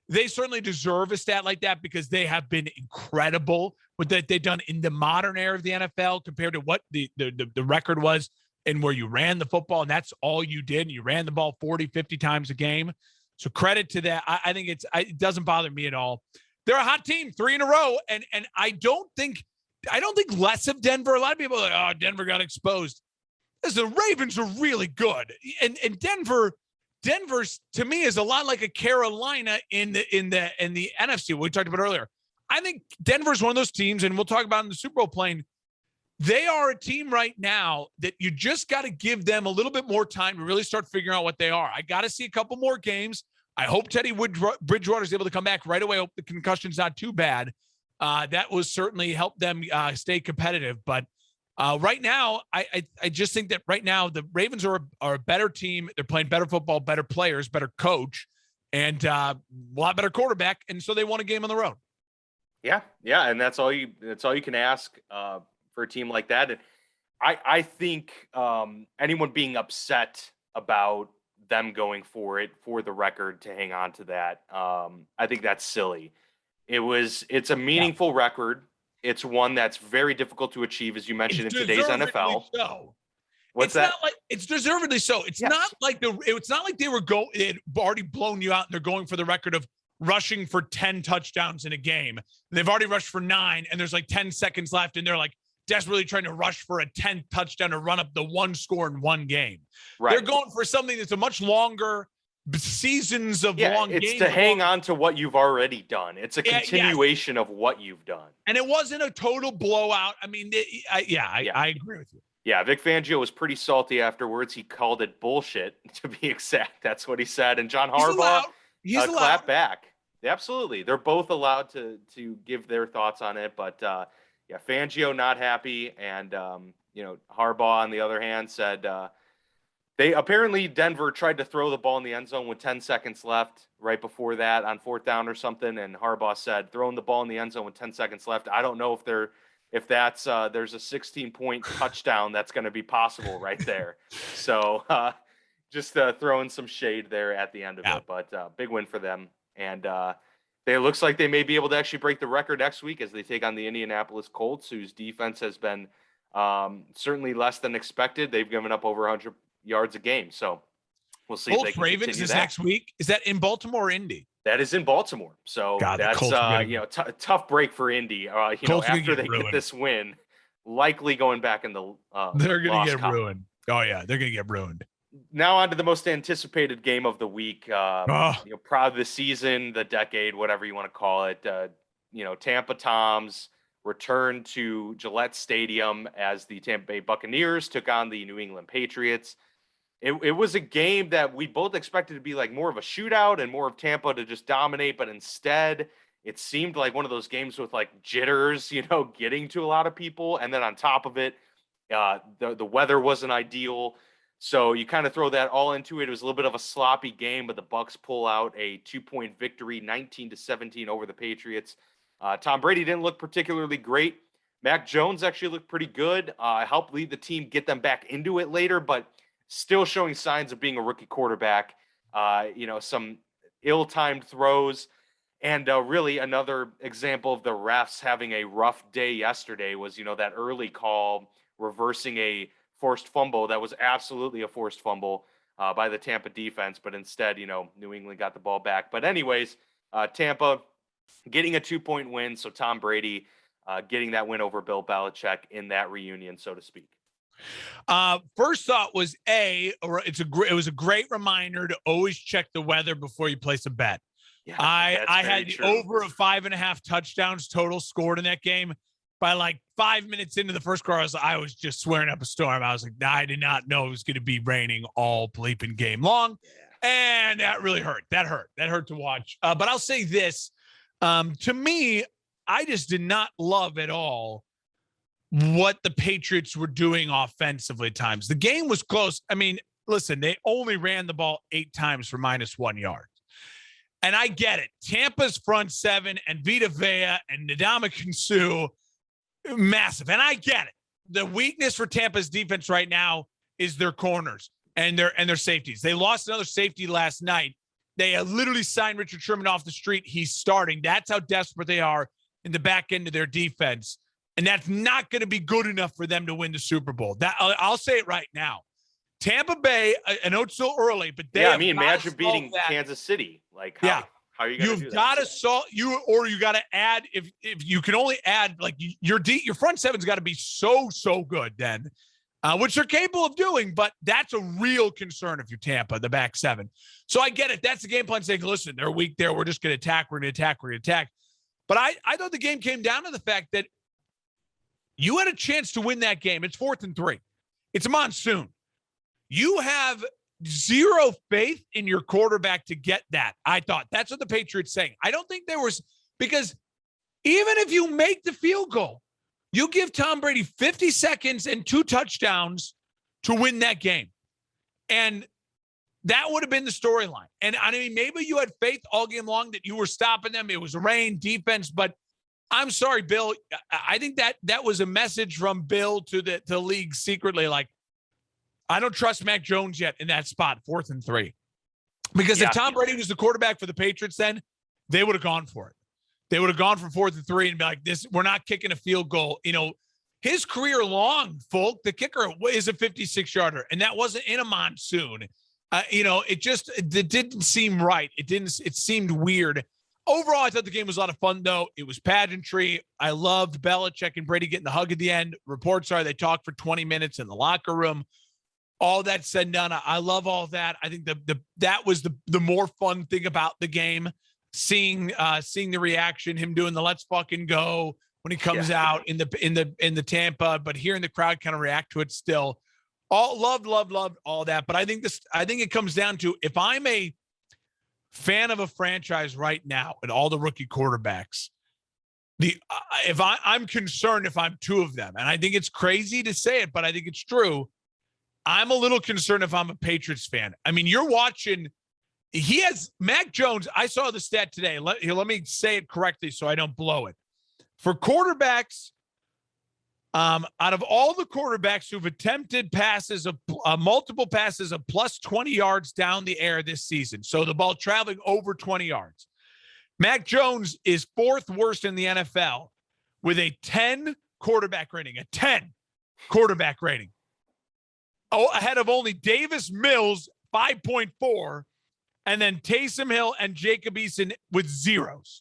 they certainly deserve a stat like that because they have been incredible with that they've done in the modern era of the NFL compared to what the record was and where you ran the football and that's all you did. And you ran the ball 40, 50 times a game. So credit to that. I think it doesn't bother me at all. They're a hot team, 3 in a row. And I don't think less of Denver. A lot of people are like, oh, Denver got exposed. The Ravens are really good. And Denver's to me is a lot like a Carolina in the NFC. What we talked about earlier. I think Denver's one of those teams, and we'll talk about in the Super Bowl plane. They are a team right now that you just got to give them a little bit more time to really start figuring out what they are. I got to see a couple more games. I hope Teddy Bridgewater is able to come back right away. I hope the concussion's not too bad. That will certainly help them stay competitive. But right now, I just think that right now the Ravens are a better team. They're playing better football, better players, better coach, and a lot better quarterback. And so they won a game on the road. Yeah, and that's all you can ask for a team like that. And I think anyone being upset about them going for it for the record to hang on to that, I think that's silly. It's a meaningful record. It's one that's very difficult to achieve, as you mentioned, in today's NFL. So. What's that? Not like it's deservedly so. It's not like they were they'd already blown you out and they're going for the record of rushing for 10 touchdowns in a game. They've already rushed for 9 and there's like 10 seconds left and they're like desperately trying to rush for a 10th touchdown to run up the one score in one game. Right. They're going for something that's a much longer seasons of long games. It's to hang on to what you've already done. It's a continuation of what you've done. And it wasn't a total blowout. I mean, I agree with you. Yeah, Vic Fangio was pretty salty afterwards. He called it bullshit, to be exact. That's what he said. And John Harbaugh clapped back. Absolutely. They're both allowed to give their thoughts on it. But, Fangio not happy. And, Harbaugh, on the other hand, said Denver tried to throw the ball in the end zone with 10 seconds left right before that on 4th down or something. And Harbaugh said, throwing the ball in the end zone with 10 seconds left, I don't know if that's there's a 16-point touchdown that's going to be possible right there. So just throwing some shade there at the end of it, but big win for them. And it looks like they may be able to actually break the record next week as they take on the Indianapolis Colts, whose defense has been certainly less than expected. They've given up over 100 yards a game. So we'll see. Colts Ravens is next week. Is that in Baltimore or Indy? That is in Baltimore. So that's tough break for Indy. After they get this win, likely going back in the they're going to get ruined. Oh yeah, they're going to get ruined. Now on to the most anticipated game of the week. Proud of the season, the decade, whatever you want to call it. Tampa Toms returned to Gillette Stadium as the Tampa Bay Buccaneers took on the New England Patriots. It was a game that we both expected to be like more of a shootout and more of Tampa to just dominate, but instead it seemed like one of those games with like jitters, getting to a lot of people. And then on top of it, the weather wasn't ideal. So you kind of throw that all into it. It was a little bit of a sloppy game, but the Bucs pull out a 2-point victory, 19-17 over the Patriots. Tom Brady didn't look particularly great. Mac Jones actually looked pretty good. Helped lead the team, get them back into it later, but still showing signs of being a rookie quarterback, some ill-timed throws. And really another example of the refs having a rough day yesterday was, that early call reversing a forced fumble. That was absolutely a forced fumble by the Tampa defense, but instead, New England got the ball back. But anyways, Tampa getting a 2-point win. So Tom Brady getting that win over Bill Belichick in that reunion, so to speak. First thought was it was a great reminder to always check the weather before you place a bet. Yeah, I had over a 5.5 touchdowns total scored in that game. By like 5 minutes into the first quarter, I was just swearing up a storm. I was like, I did not know it was going to be raining all bleeping game long. And that really hurt. That hurt to watch. But I'll say this, to me, I just did not love at all what the Patriots were doing offensively at times. The game was close. I mean, listen, they only ran the ball 8 times for -1 yard. And I get it. Tampa's front seven and Vita Vea and Ndamukong Suh, massive. And I get it. The weakness for Tampa's defense right now is their corners and their safeties. They lost another safety last night. They literally signed Richard Sherman off the street. He's starting. That's how desperate they are in the back end of their defense. And that's not going to be good enough for them to win the Super Bowl. That I'll say it right now. Tampa Bay, I know it's still early, but imagine beating Kansas City. Like, how are you going to do that? You've got to you got to add, if you can only add, like, your front seven's got to be so good then, which they're capable of doing, but that's a real concern if you're Tampa, the back seven. So I get it. That's the game plan, saying, listen, they're weak there. We're just going to attack. We're going to attack. We're going to attack. But I thought the game came down to the fact that you had a chance to win that game. It's 4th and 3. It's a monsoon. You have zero faith in your quarterback to get that. I thought that's what the Patriots saying. I don't think there was, because even if you make the field goal, you give Tom Brady 50 seconds and 2 touchdowns to win that game. And that would have been the storyline. And I mean, maybe you had faith all game long that you were stopping them. It was rain, defense, but I'm sorry, Bill. I think that was a message from Bill to the league secretly, like, I don't trust Mac Jones yet in that spot, 4th and 3. Because if Tom Brady was the quarterback for the Patriots, then they would have gone for it. They would have gone for 4th and 3 and be like, we're not kicking a field goal. His career long, Folk, the kicker is a 56-yarder, and that wasn't in a monsoon. It didn't seem right. It seemed weird. Overall, I thought the game was a lot of fun, though. It was pageantry. I loved Belichick and Brady getting the hug at the end. Reports are they talked for 20 minutes in the locker room. All that said and done, I love all that. I think that was the more fun thing about the game, seeing the reaction, him doing the "let's fucking go" when he comes out in the Tampa, but hearing the crowd kind of react to it still. All loved all that. But I think it comes down to, if I'm a fan of a franchise right now and all the rookie quarterbacks, I'm concerned if I'm 2 of them, and I think it's crazy to say it, but I think it's true. I'm a little concerned if I'm a Patriots fan. I mean, you're watching. He has Mac Jones. I saw the stat today. Let me say it correctly so I don't blow it. For quarterbacks, out of all the quarterbacks who've attempted passes of multiple passes of plus 20 yards down the air this season, so the ball traveling over 20 yards, Mac Jones is 4th worst in the NFL with a 10 quarterback rating. A 10 quarterback rating. Ahead of only Davis Mills, 5.4, and then Taysom Hill and Jacob Eason with 0s.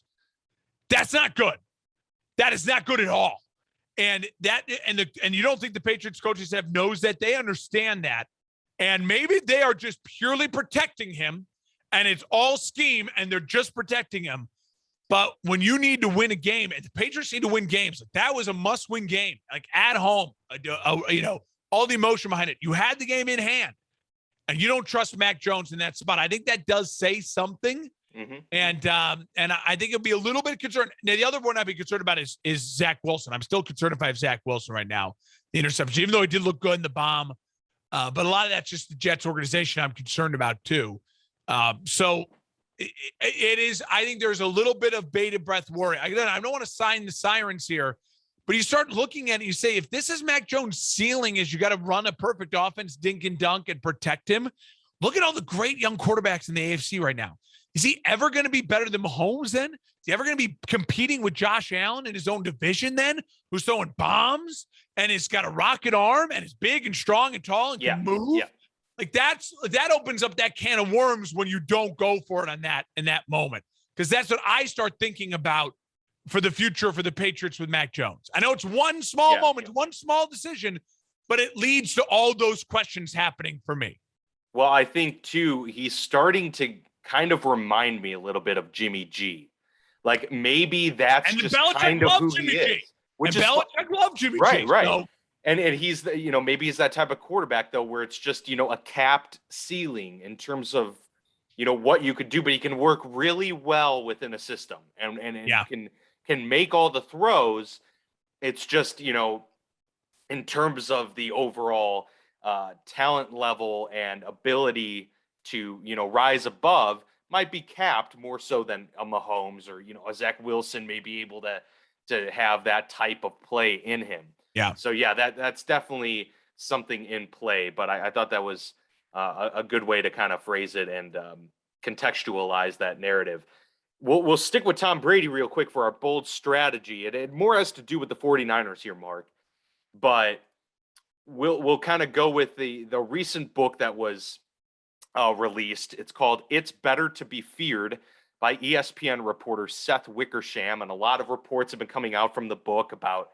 That's not good. That is not good at all. And you don't think the Patriots coaching staff knows that? They understand that. And maybe they are just purely protecting him, and it's all scheme, and they're just protecting him. But when you need to win a game, and the Patriots need to win games, like that was a must-win game, like at home, all the emotion behind it. You had the game in hand, and you don't trust Mac Jones in that spot. I think that does say something. Mm-hmm. And I think it'll be a little bit concerned. Now, the other one I'd be concerned about is Zach Wilson. I'm still concerned if I have Zach Wilson right now, the interception, even though he did look good in the bomb. But a lot of that's just the Jets organization I'm concerned about too. So it is, I think there's a little bit of bated breath worry. I don't want to sign the sirens here, but you start looking at it, you say, if this is Mac Jones' ceiling, is you got to run a perfect offense, dink and dunk, and protect him. Look at all the great young quarterbacks in the AFC right now. Is he ever going to be better than Mahomes then? Is he ever going to be competing with Josh Allen in his own division then, who's throwing bombs and has got a rocket arm and is big and strong and tall and can move? Yeah. Like that opens up that can of worms when you don't go for it in that moment. Because that's what I start thinking about for the future for the Patriots with Mac Jones. I know it's one small moment, one small decision, but it leads to all those questions happening for me. Well, I think too, he's starting to kind of remind me a little bit of Jimmy G. Like maybe that's just kind of who he is. Which is Belichick loved Jimmy G. Right. So. And he's, maybe he's that type of quarterback though, where it's just, a capped ceiling in terms of, what you could do, but he can work really well within a system and can make all the throws. It's just, in terms of the overall talent level and ability to, rise above, might be capped more so than a Mahomes or, a Zach Wilson may be able to have that type of play in him. Yeah. So yeah, that's definitely something in play, but I thought that was a good way to kind of phrase it and contextualize that narrative. We'll stick with Tom Brady real quick for our bold strategy. It more has to do with the 49ers here, Mark, but we'll kind of go with the recent book that was released. It's called "It's Better to Be Feared" by ESPN reporter Seth Wickersham, and a lot of reports have been coming out from the book about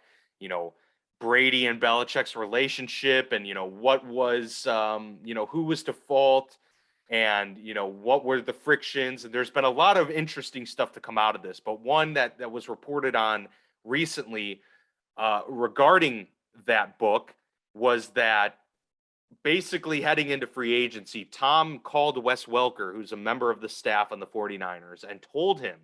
Brady and Belichick's relationship and, what was, who was to fault and, what were the frictions. And there's been a lot of interesting stuff to come out of this. But one that was reported on recently regarding that book was that basically heading into free agency, Tom called Wes Welker, who's a member of the staff on the 49ers, and told him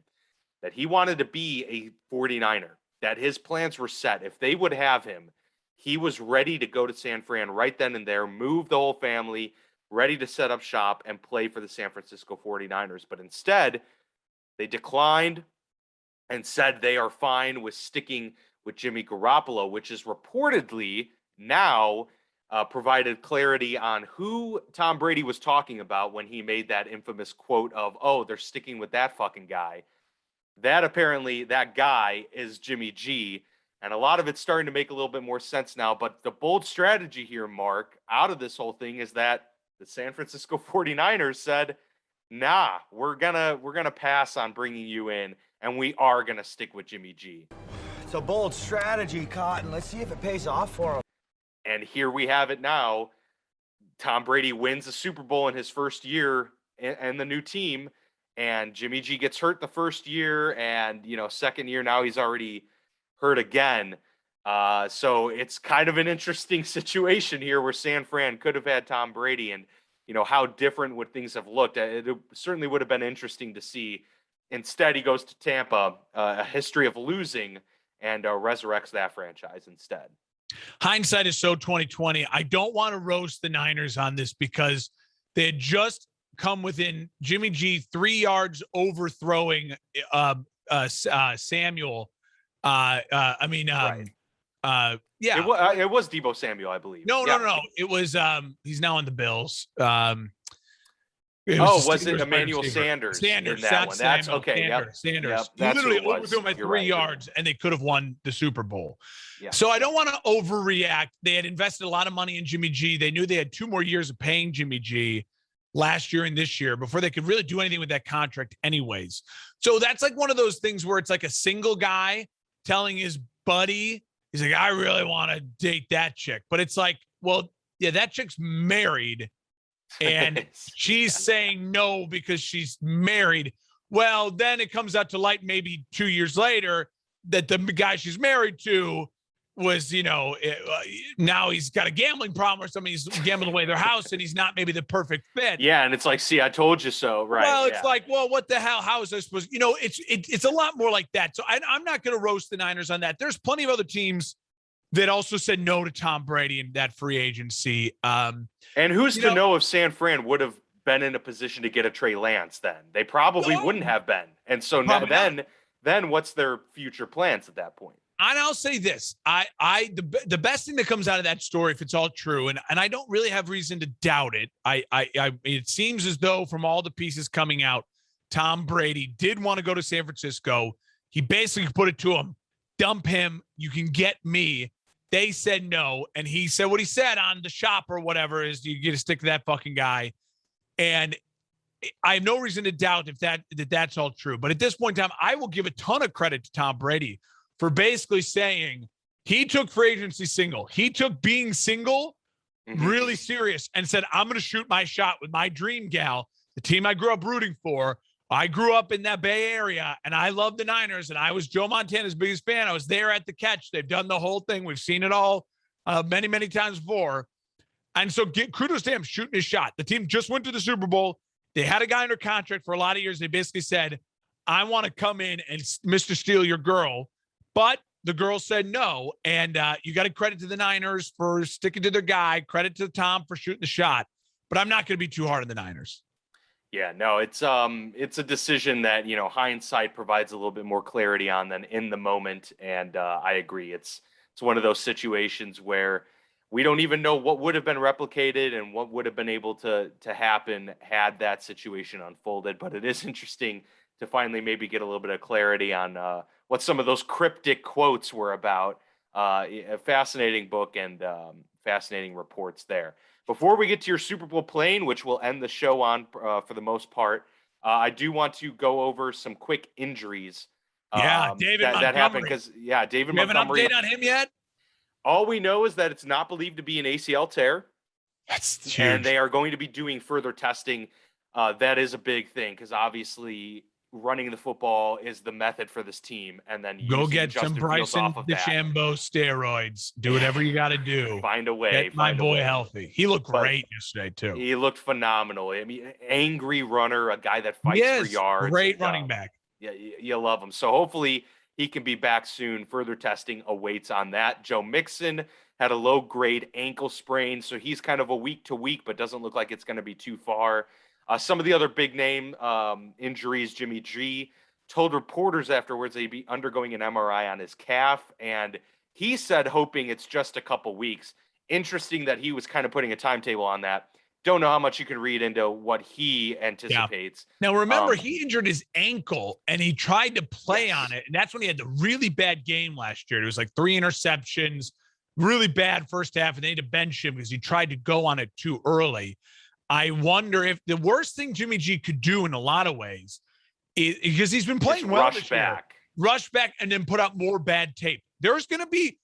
that he wanted to be a 49er. That his plans were set. If they would have him, he was ready to go to San Fran right then and there, move the whole family, ready to set up shop and play for the San Francisco 49ers. But instead, they declined and said they are fine with sticking with Jimmy Garoppolo, which is reportedly now provided clarity on who Tom Brady was talking about when he made that infamous quote of, "Oh, they're sticking with that fucking guy." That apparently, that guy is Jimmy G, and a lot of it's starting to make a little bit more sense now. But the bold strategy here, Mark, out of this whole thing is that the San Francisco 49ers said, nah, we're gonna pass on bringing you in, and we are going to stick with Jimmy G. It's a bold strategy, Cotton. Let's see if it pays off for him. And here we have it now. Tom Brady wins the Super Bowl in his first year and the new team. And Jimmy G gets hurt the first year, and second year now he's already hurt again. So it's kind of an interesting situation here where San Fran could have had Tom Brady, and how different would things have looked. It certainly would have been interesting to see. Instead, he goes to Tampa, a history of losing, and resurrects that franchise instead. Hindsight is so 2020. I don't want to roast the Niners on this because they had just come within Jimmy G 3 yards overthrowing Samuel. Right. It was Deebo Samuel, I believe. No. It was he's now on the Bills. Was it Emmanuel Sanders? Sanders. In that one. That's Samuel, okay. Sanders. Yep, Literally overthrew him at 3 yards, and they could have won the Super Bowl. Yeah. So I don't want to overreact. They had invested a lot of money in Jimmy G. They knew they had 2 more years of paying Jimmy G last year and this year before they could really do anything with that contract anyways. So that's like one of those things where it's like a single guy telling his buddy, he's like, I really want to date that chick. But it's like, well, yeah, that chick's married and she's saying no because she's married. Well, then it comes out to light maybe 2 years later that the guy she's married to was, now he's got a gambling problem or something. He's gambling away their house and he's not maybe the perfect fit. Yeah. And it's like, see, I told you so. Right. Well, it's like, well, what the hell? How is I supposed to, it's a lot more like that. So I'm not going to roast the Niners on that. There's plenty of other teams that also said no to Tom Brady in that free agency. And who's to know if San Fran would have been in a position to get a Trey Lance then? They probably wouldn't have been. And so now, then what's their future plans at that point? And I'll say this, the best thing that comes out of that story, if it's all true, and I don't really have reason to doubt it. It seems as though from all the pieces coming out, Tom Brady did want to go to San Francisco. He basically put it to him, dump him. You can get me. They said no. And he said what he said on the shop or whatever is you get to stick to that fucking guy. And I have no reason to doubt if that's all true. But at this point in time, I will give a ton of credit to Tom Brady for basically saying he took free agency single. He took being single really serious and said, I'm going to shoot my shot with my dream gal, the team I grew up rooting for. I grew up in that Bay Area, and I love the Niners, and I was Joe Montana's biggest fan. I was there at the catch. They've done the whole thing. We've seen it all many, many times before. And so kudos to him shooting his shot. The team just went to the Super Bowl. They had a guy under contract for a lot of years. They basically said, I want to come in and Mr. Steal your girl. But the girl said no. And you got to credit to the Niners for sticking to their guy. Credit to Tom for shooting the shot. But I'm not going to be too hard on the Niners. Yeah, no, it's a decision that, hindsight provides a little bit more clarity on than in the moment. And I agree. It's one of those situations where we don't even know what would have been replicated and what would have been able to happen had that situation unfolded. But it is interesting to finally maybe get a little bit of clarity on what some of those cryptic quotes were about. A fascinating book and fascinating reports there. Before we get to your Super Bowl plane, which we'll end the show on for the most part, I do want to go over some quick injuries. David Montgomery. That happened because, David Montgomery. You have an update on him yet? All we know is that it's not believed to be an ACL tear. That's huge. And they are going to be doing further testing. That is a big thing because obviously running the football is the method for this team. And then go get some Bryson DeChambeau steroids. Do whatever you got to do. Find a way. Get my boy healthy. He looked great yesterday too. He looked phenomenal. I mean, angry runner, a guy that fights for yards. Great running back. Yeah, you love him. So hopefully he can be back soon. Further testing awaits on that. Joe Mixon had a low-grade ankle sprain, so he's kind of a week-to-week, but doesn't look like it's going to be too far. Some of the other big-name injuries, Jimmy G told reporters afterwards that he'd be undergoing an MRI on his calf, and he said hoping it's just a couple weeks. Interesting that he was kind of putting a timetable on that. Don't know how much you can read into what he anticipates. Yeah. Now, remember, he injured his ankle, and he tried to play on it, and that's when he had the really bad game last year. It was like 3 interceptions, really bad first half, and they had to bench him because he tried to go on it too early. I wonder if the worst thing Jimmy G could do in a lot of ways is because he's been playing well this year. Rush back and then put out more bad tape. There's going to be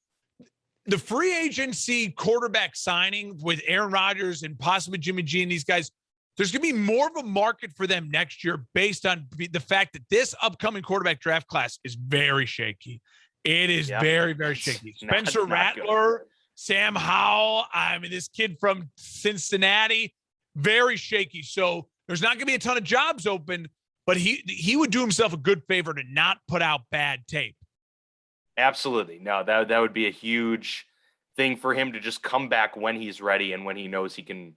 the free agency quarterback signing with Aaron Rodgers and possibly Jimmy G and these guys. There's going to be more of a market for them next year based on the fact that this upcoming quarterback draft class is very shaky. It is very, very shaky. Spencer Rattler, Sam Howell. I mean, this kid from Cincinnati, very shaky. So there's not going to be a ton of jobs open, but he would do himself a good favor to not put out bad tape. Absolutely. No, that would be a huge thing for him to just come back when he's ready and when he knows he can,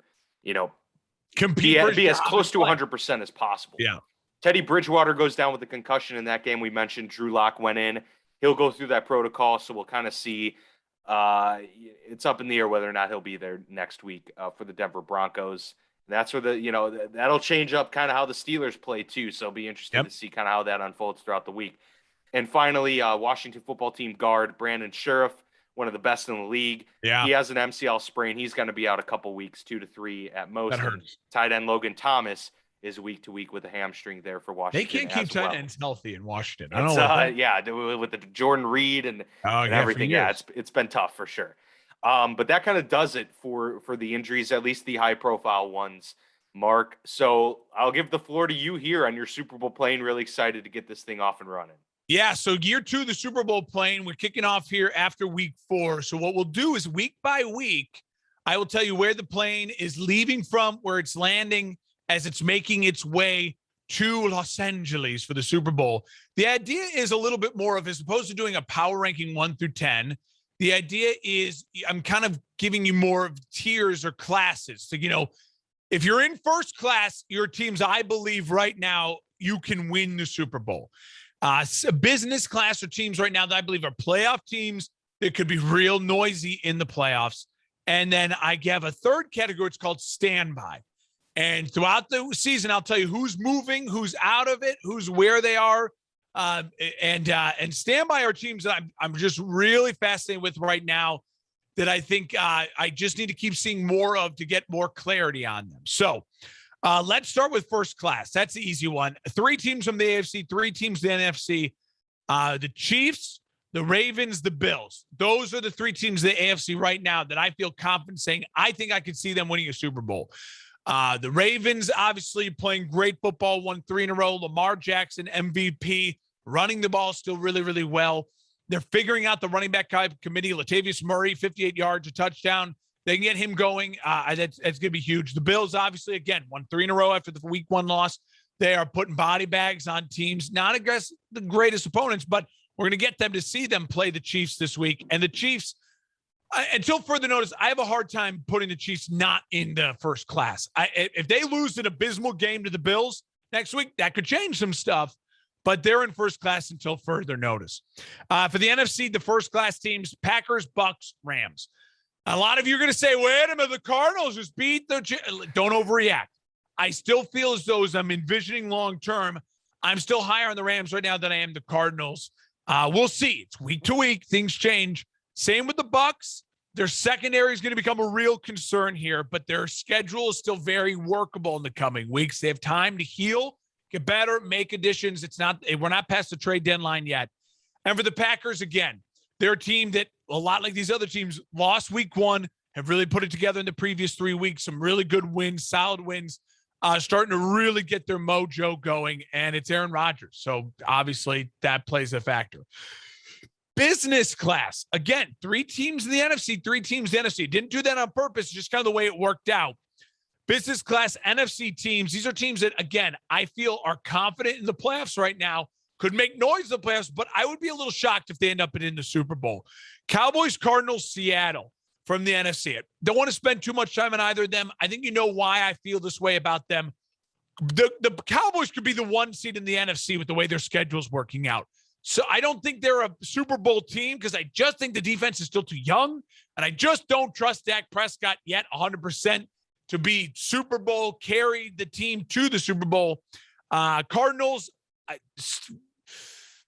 compete, be as close to 100% as possible. Yeah. Teddy Bridgewater goes down with a concussion in that game. We mentioned Drew Lock went in. He'll go through that protocol, so we'll kind of see. It's up in the air whether or not he'll be there next week for the Denver Broncos. And that's where that'll change up kind of how the Steelers play too. So it'll be interesting to see kind of how that unfolds throughout the week. And finally, Washington football team guard Brandon Sheriff, one of the best in the league. Yeah. He has an MCL sprain. He's going to be out a couple weeks, 2 to 3 at most. That hurts. Tight end Logan Thomas is week to week with a hamstring there for Washington. They can't keep tight ends healthy in Washington. I don't know. With the Jordan Reed and everything. Yeah, it's been tough for sure. But that kind of does it for the injuries, at least the high profile ones, Mark. So I'll give the floor to you here on your Super Bowl plane. Really excited to get this thing off and running. Yeah, so year 2, the Super Bowl plane, we're kicking off here after week 4. So what we'll do is week by week, I will tell you where the plane is leaving from, where it's landing as it's making its way to Los Angeles for the Super Bowl. The idea is a little bit more of, as opposed to doing a power ranking 1 through 10, the idea is I'm kind of giving you more of tiers or classes. So, if you're in first class, your teams, I believe right now, you can win the Super Bowl. Business class or teams right now that I believe are playoff teams that could be real noisy in the playoffs. And then I have a third category. It's called standby. And throughout the season, I'll tell you who's moving, who's out of it, who's where they are. And standby are teams that I'm just really fascinated with right now. that I think I just need to keep seeing more of to get more clarity on them. So let's start with first class. That's the easy one. 3 teams from the AFC, 3 teams from the NFC. The Chiefs, the Ravens, the Bills. Those are the 3 teams in the AFC right now that I feel confident saying I think I could see them winning a Super Bowl. The Ravens, obviously playing great football, won 3 in a row. Lamar Jackson, MVP, running the ball still really, really well. They're figuring out the running back committee. Latavius Murray, 58 yards, a touchdown. They can get him going. That's going to be huge. The Bills, obviously, again, won 3 in a row after the week 1 loss. They are putting body bags on teams, not against the greatest opponents, but we're going to get them to see them play the Chiefs this week. And the Chiefs, until further notice, I have a hard time putting the Chiefs not in the first class. If they lose an abysmal game to the Bills next week, that could change some stuff, but they're in first class until further notice. For the NFC, the first class teams, Packers, Bucks, Rams. A lot of you are going to say, wait a minute, the Cardinals just beat the Don't overreact. I still feel as though, as I'm envisioning long-term, I'm still higher on the Rams right now than I am the Cardinals. We'll see. It's week to week. Things change. Same with the Bucks. Their secondary is going to become a real concern here, but their schedule is still very workable in the coming weeks. They have time to heal, get better, make additions. We're not past the trade deadline yet. And for the Packers, again, they're a team that, a lot like these other teams, lost week 1, have really put it together in the previous 3 weeks. Some really good wins, solid wins. Starting to really get their mojo going, and it's Aaron Rodgers. So obviously that plays a factor. Business class. Again, 3 teams in the NFC, 3 teams in the NFC. Didn't do that on purpose, just kind of the way it worked out. Business class NFC teams. These are teams that, again, I feel are confident in the playoffs right now, could make noise in the playoffs, but I would be a little shocked if they end up in the Super Bowl. Cowboys, Cardinals, Seattle. From the NFC. Don't want to spend too much time on either of them. I think you know why I feel this way about them. The Cowboys could be the 1 seed in the NFC with the way their schedule's working out. So I don't think they're a Super Bowl team because I just think the defense is still too young, and I just don't trust Dak Prescott yet 100% to be Super Bowl, carry the team to the Super Bowl. Cardinals,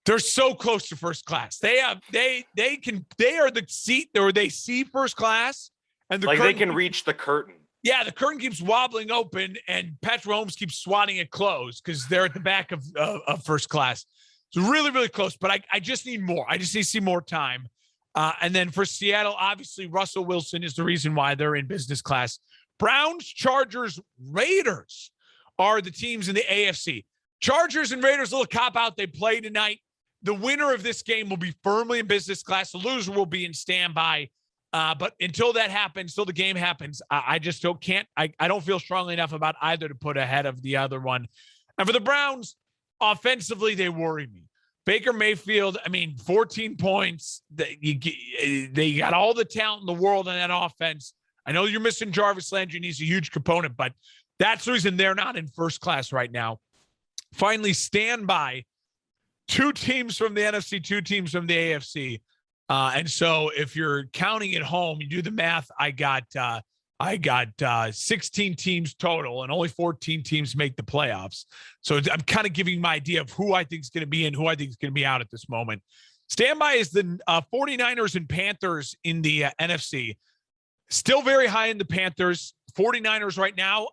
they're so close to first class. They are the seat where they see first clast, and they can reach the curtain. Yeah, the curtain keeps wobbling open, and Patrick Mahomes keeps swatting it closed because they're at the back of first class. It's really, really close, but I just need more. I just need to see more time. And then for Seattle, obviously Russell Wilson is the reason why they're in business class. Browns, Chargers, Raiders are the teams in the AFC. Chargers and Raiders, a little cop-out. They play tonight. The winner of this game will be firmly in business class. The loser will be in standby. But until that happens, till the game happens, I just can't. I don't feel strongly enough about either to put ahead of the other one. And for the Browns, offensively, they worry me. Baker Mayfield, 14 points. They got all the talent in the world in that offense. I know you're missing Jarvis Landry, and he's a huge component, but that's the reason they're not in first class right now. Finally, stand by. 2 teams from the NFC, 2 teams from the AFC. And so if you're counting at home, you do the math, I got 16 teams total, and only 14 teams make the playoffs. So I'm kind of giving you my idea of who I think is going to be in, who I think is going to be out at this moment. Standby is the 49ers and Panthers in the NFC. Still very high in the Panthers. 49ers right now.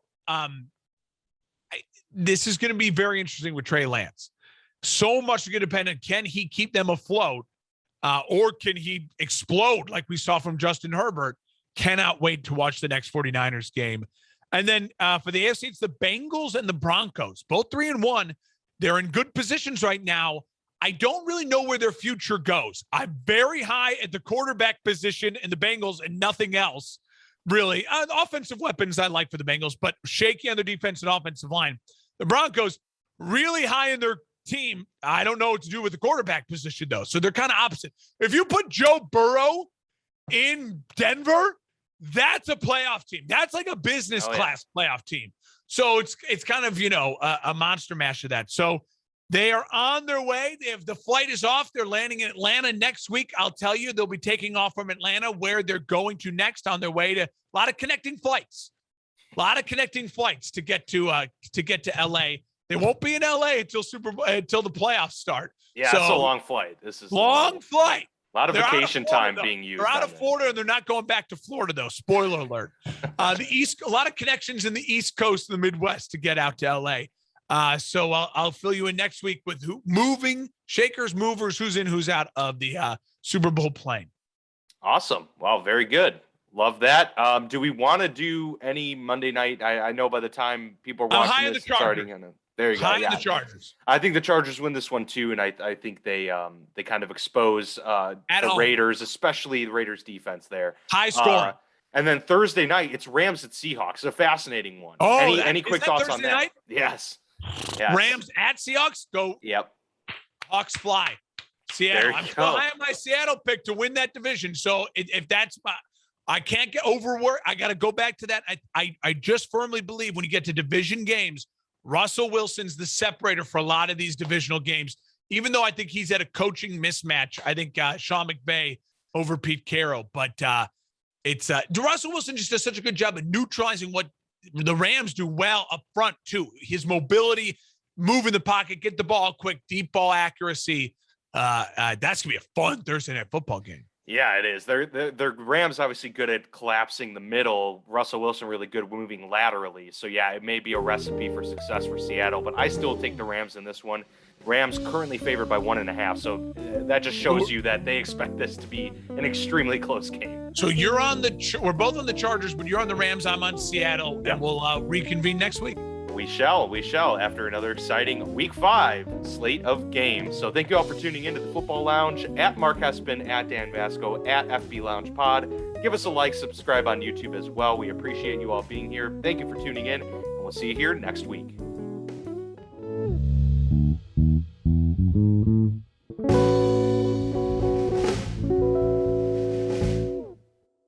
This is going to be very interesting with Trey Lance. So much is going to depend on, can he keep them afloat, or can he explode like we saw from Justin Herbert? Cannot wait to watch the next 49ers game. And then for the AFC, it's the Bengals and the Broncos, both 3-1. They're in good positions right now. I don't really know where their future goes. I'm very high at the quarterback position in the Bengals and nothing else, really. Offensive weapons I like for the Bengals, but shaky on their defense and offensive line. The Broncos, really high in their team. I don't know what to do with the quarterback position, though. So they're kind of opposite. If you put Joe Burrow in Denver, that's a playoff team. That's like a business class playoff team. So it's kind of, a monster mash of that. So they are on their way. The flight is off. They're landing in Atlanta next week. I'll tell you, they'll be taking off from Atlanta, where they're going to next on their way to a lot of connecting flights to get to LA. They won't be in LA until the playoffs start. Yeah, so, it's a long flight. This is long flight. A lot of vacation time though. being used. They're out of Florida, and they're not going back to Florida, though. Spoiler alert. A lot of connections in the East Coast and the Midwest to get out to LA. So I'll fill you in next week with shakers, movers, who's in, who's out of the Super Bowl plane. Awesome. Wow, very good. Love that. Do we want to do any Monday night? I know by the time people are watching this, starting in there you go. High in the Chargers. I think the Chargers win this one too, and I think they kind of expose the Raiders, especially the Raiders defense there. High scoring. And then Thursday night, it's Rams at Seahawks. A fascinating one. Oh, any quick thoughts on that? Night? Yes. Rams at Seahawks. Go. Yep. Hawks fly. Seattle. I'm still high on my Seattle pick to win that division. So if that's I can't get overworked. I got to go back to that. I just firmly believe when you get to division games, Russell Wilson's the separator for a lot of these divisional games. Even though I think he's at a coaching mismatch, I think Sean McVay over Pete Carroll. But it's Russell Wilson just does such a good job of neutralizing what the Rams do well up front too. His mobility, move in the pocket, get the ball quick, deep ball accuracy. That's gonna be a fun Thursday night football game. Yeah, it is. They're Rams obviously good at collapsing the middle. Russell Wilson really good moving laterally. So yeah, it may be a recipe for success for Seattle, but I still take the Rams in this one. Rams currently favored by 1.5, so that just shows you that they expect this to be an extremely close game. So you're on we're both on the Chargers, but you're on the Rams. I'm on Seattle, and we'll reconvene next week. We shall, after another exciting Week 5 slate of games. So thank you all for tuning into the Football Lounge. At Mark Hespin, at Dan Vasco, at FB Lounge Pod. Give us a like, subscribe on YouTube as well. We appreciate you all being here. Thank you for tuning in, and we'll see you here next week.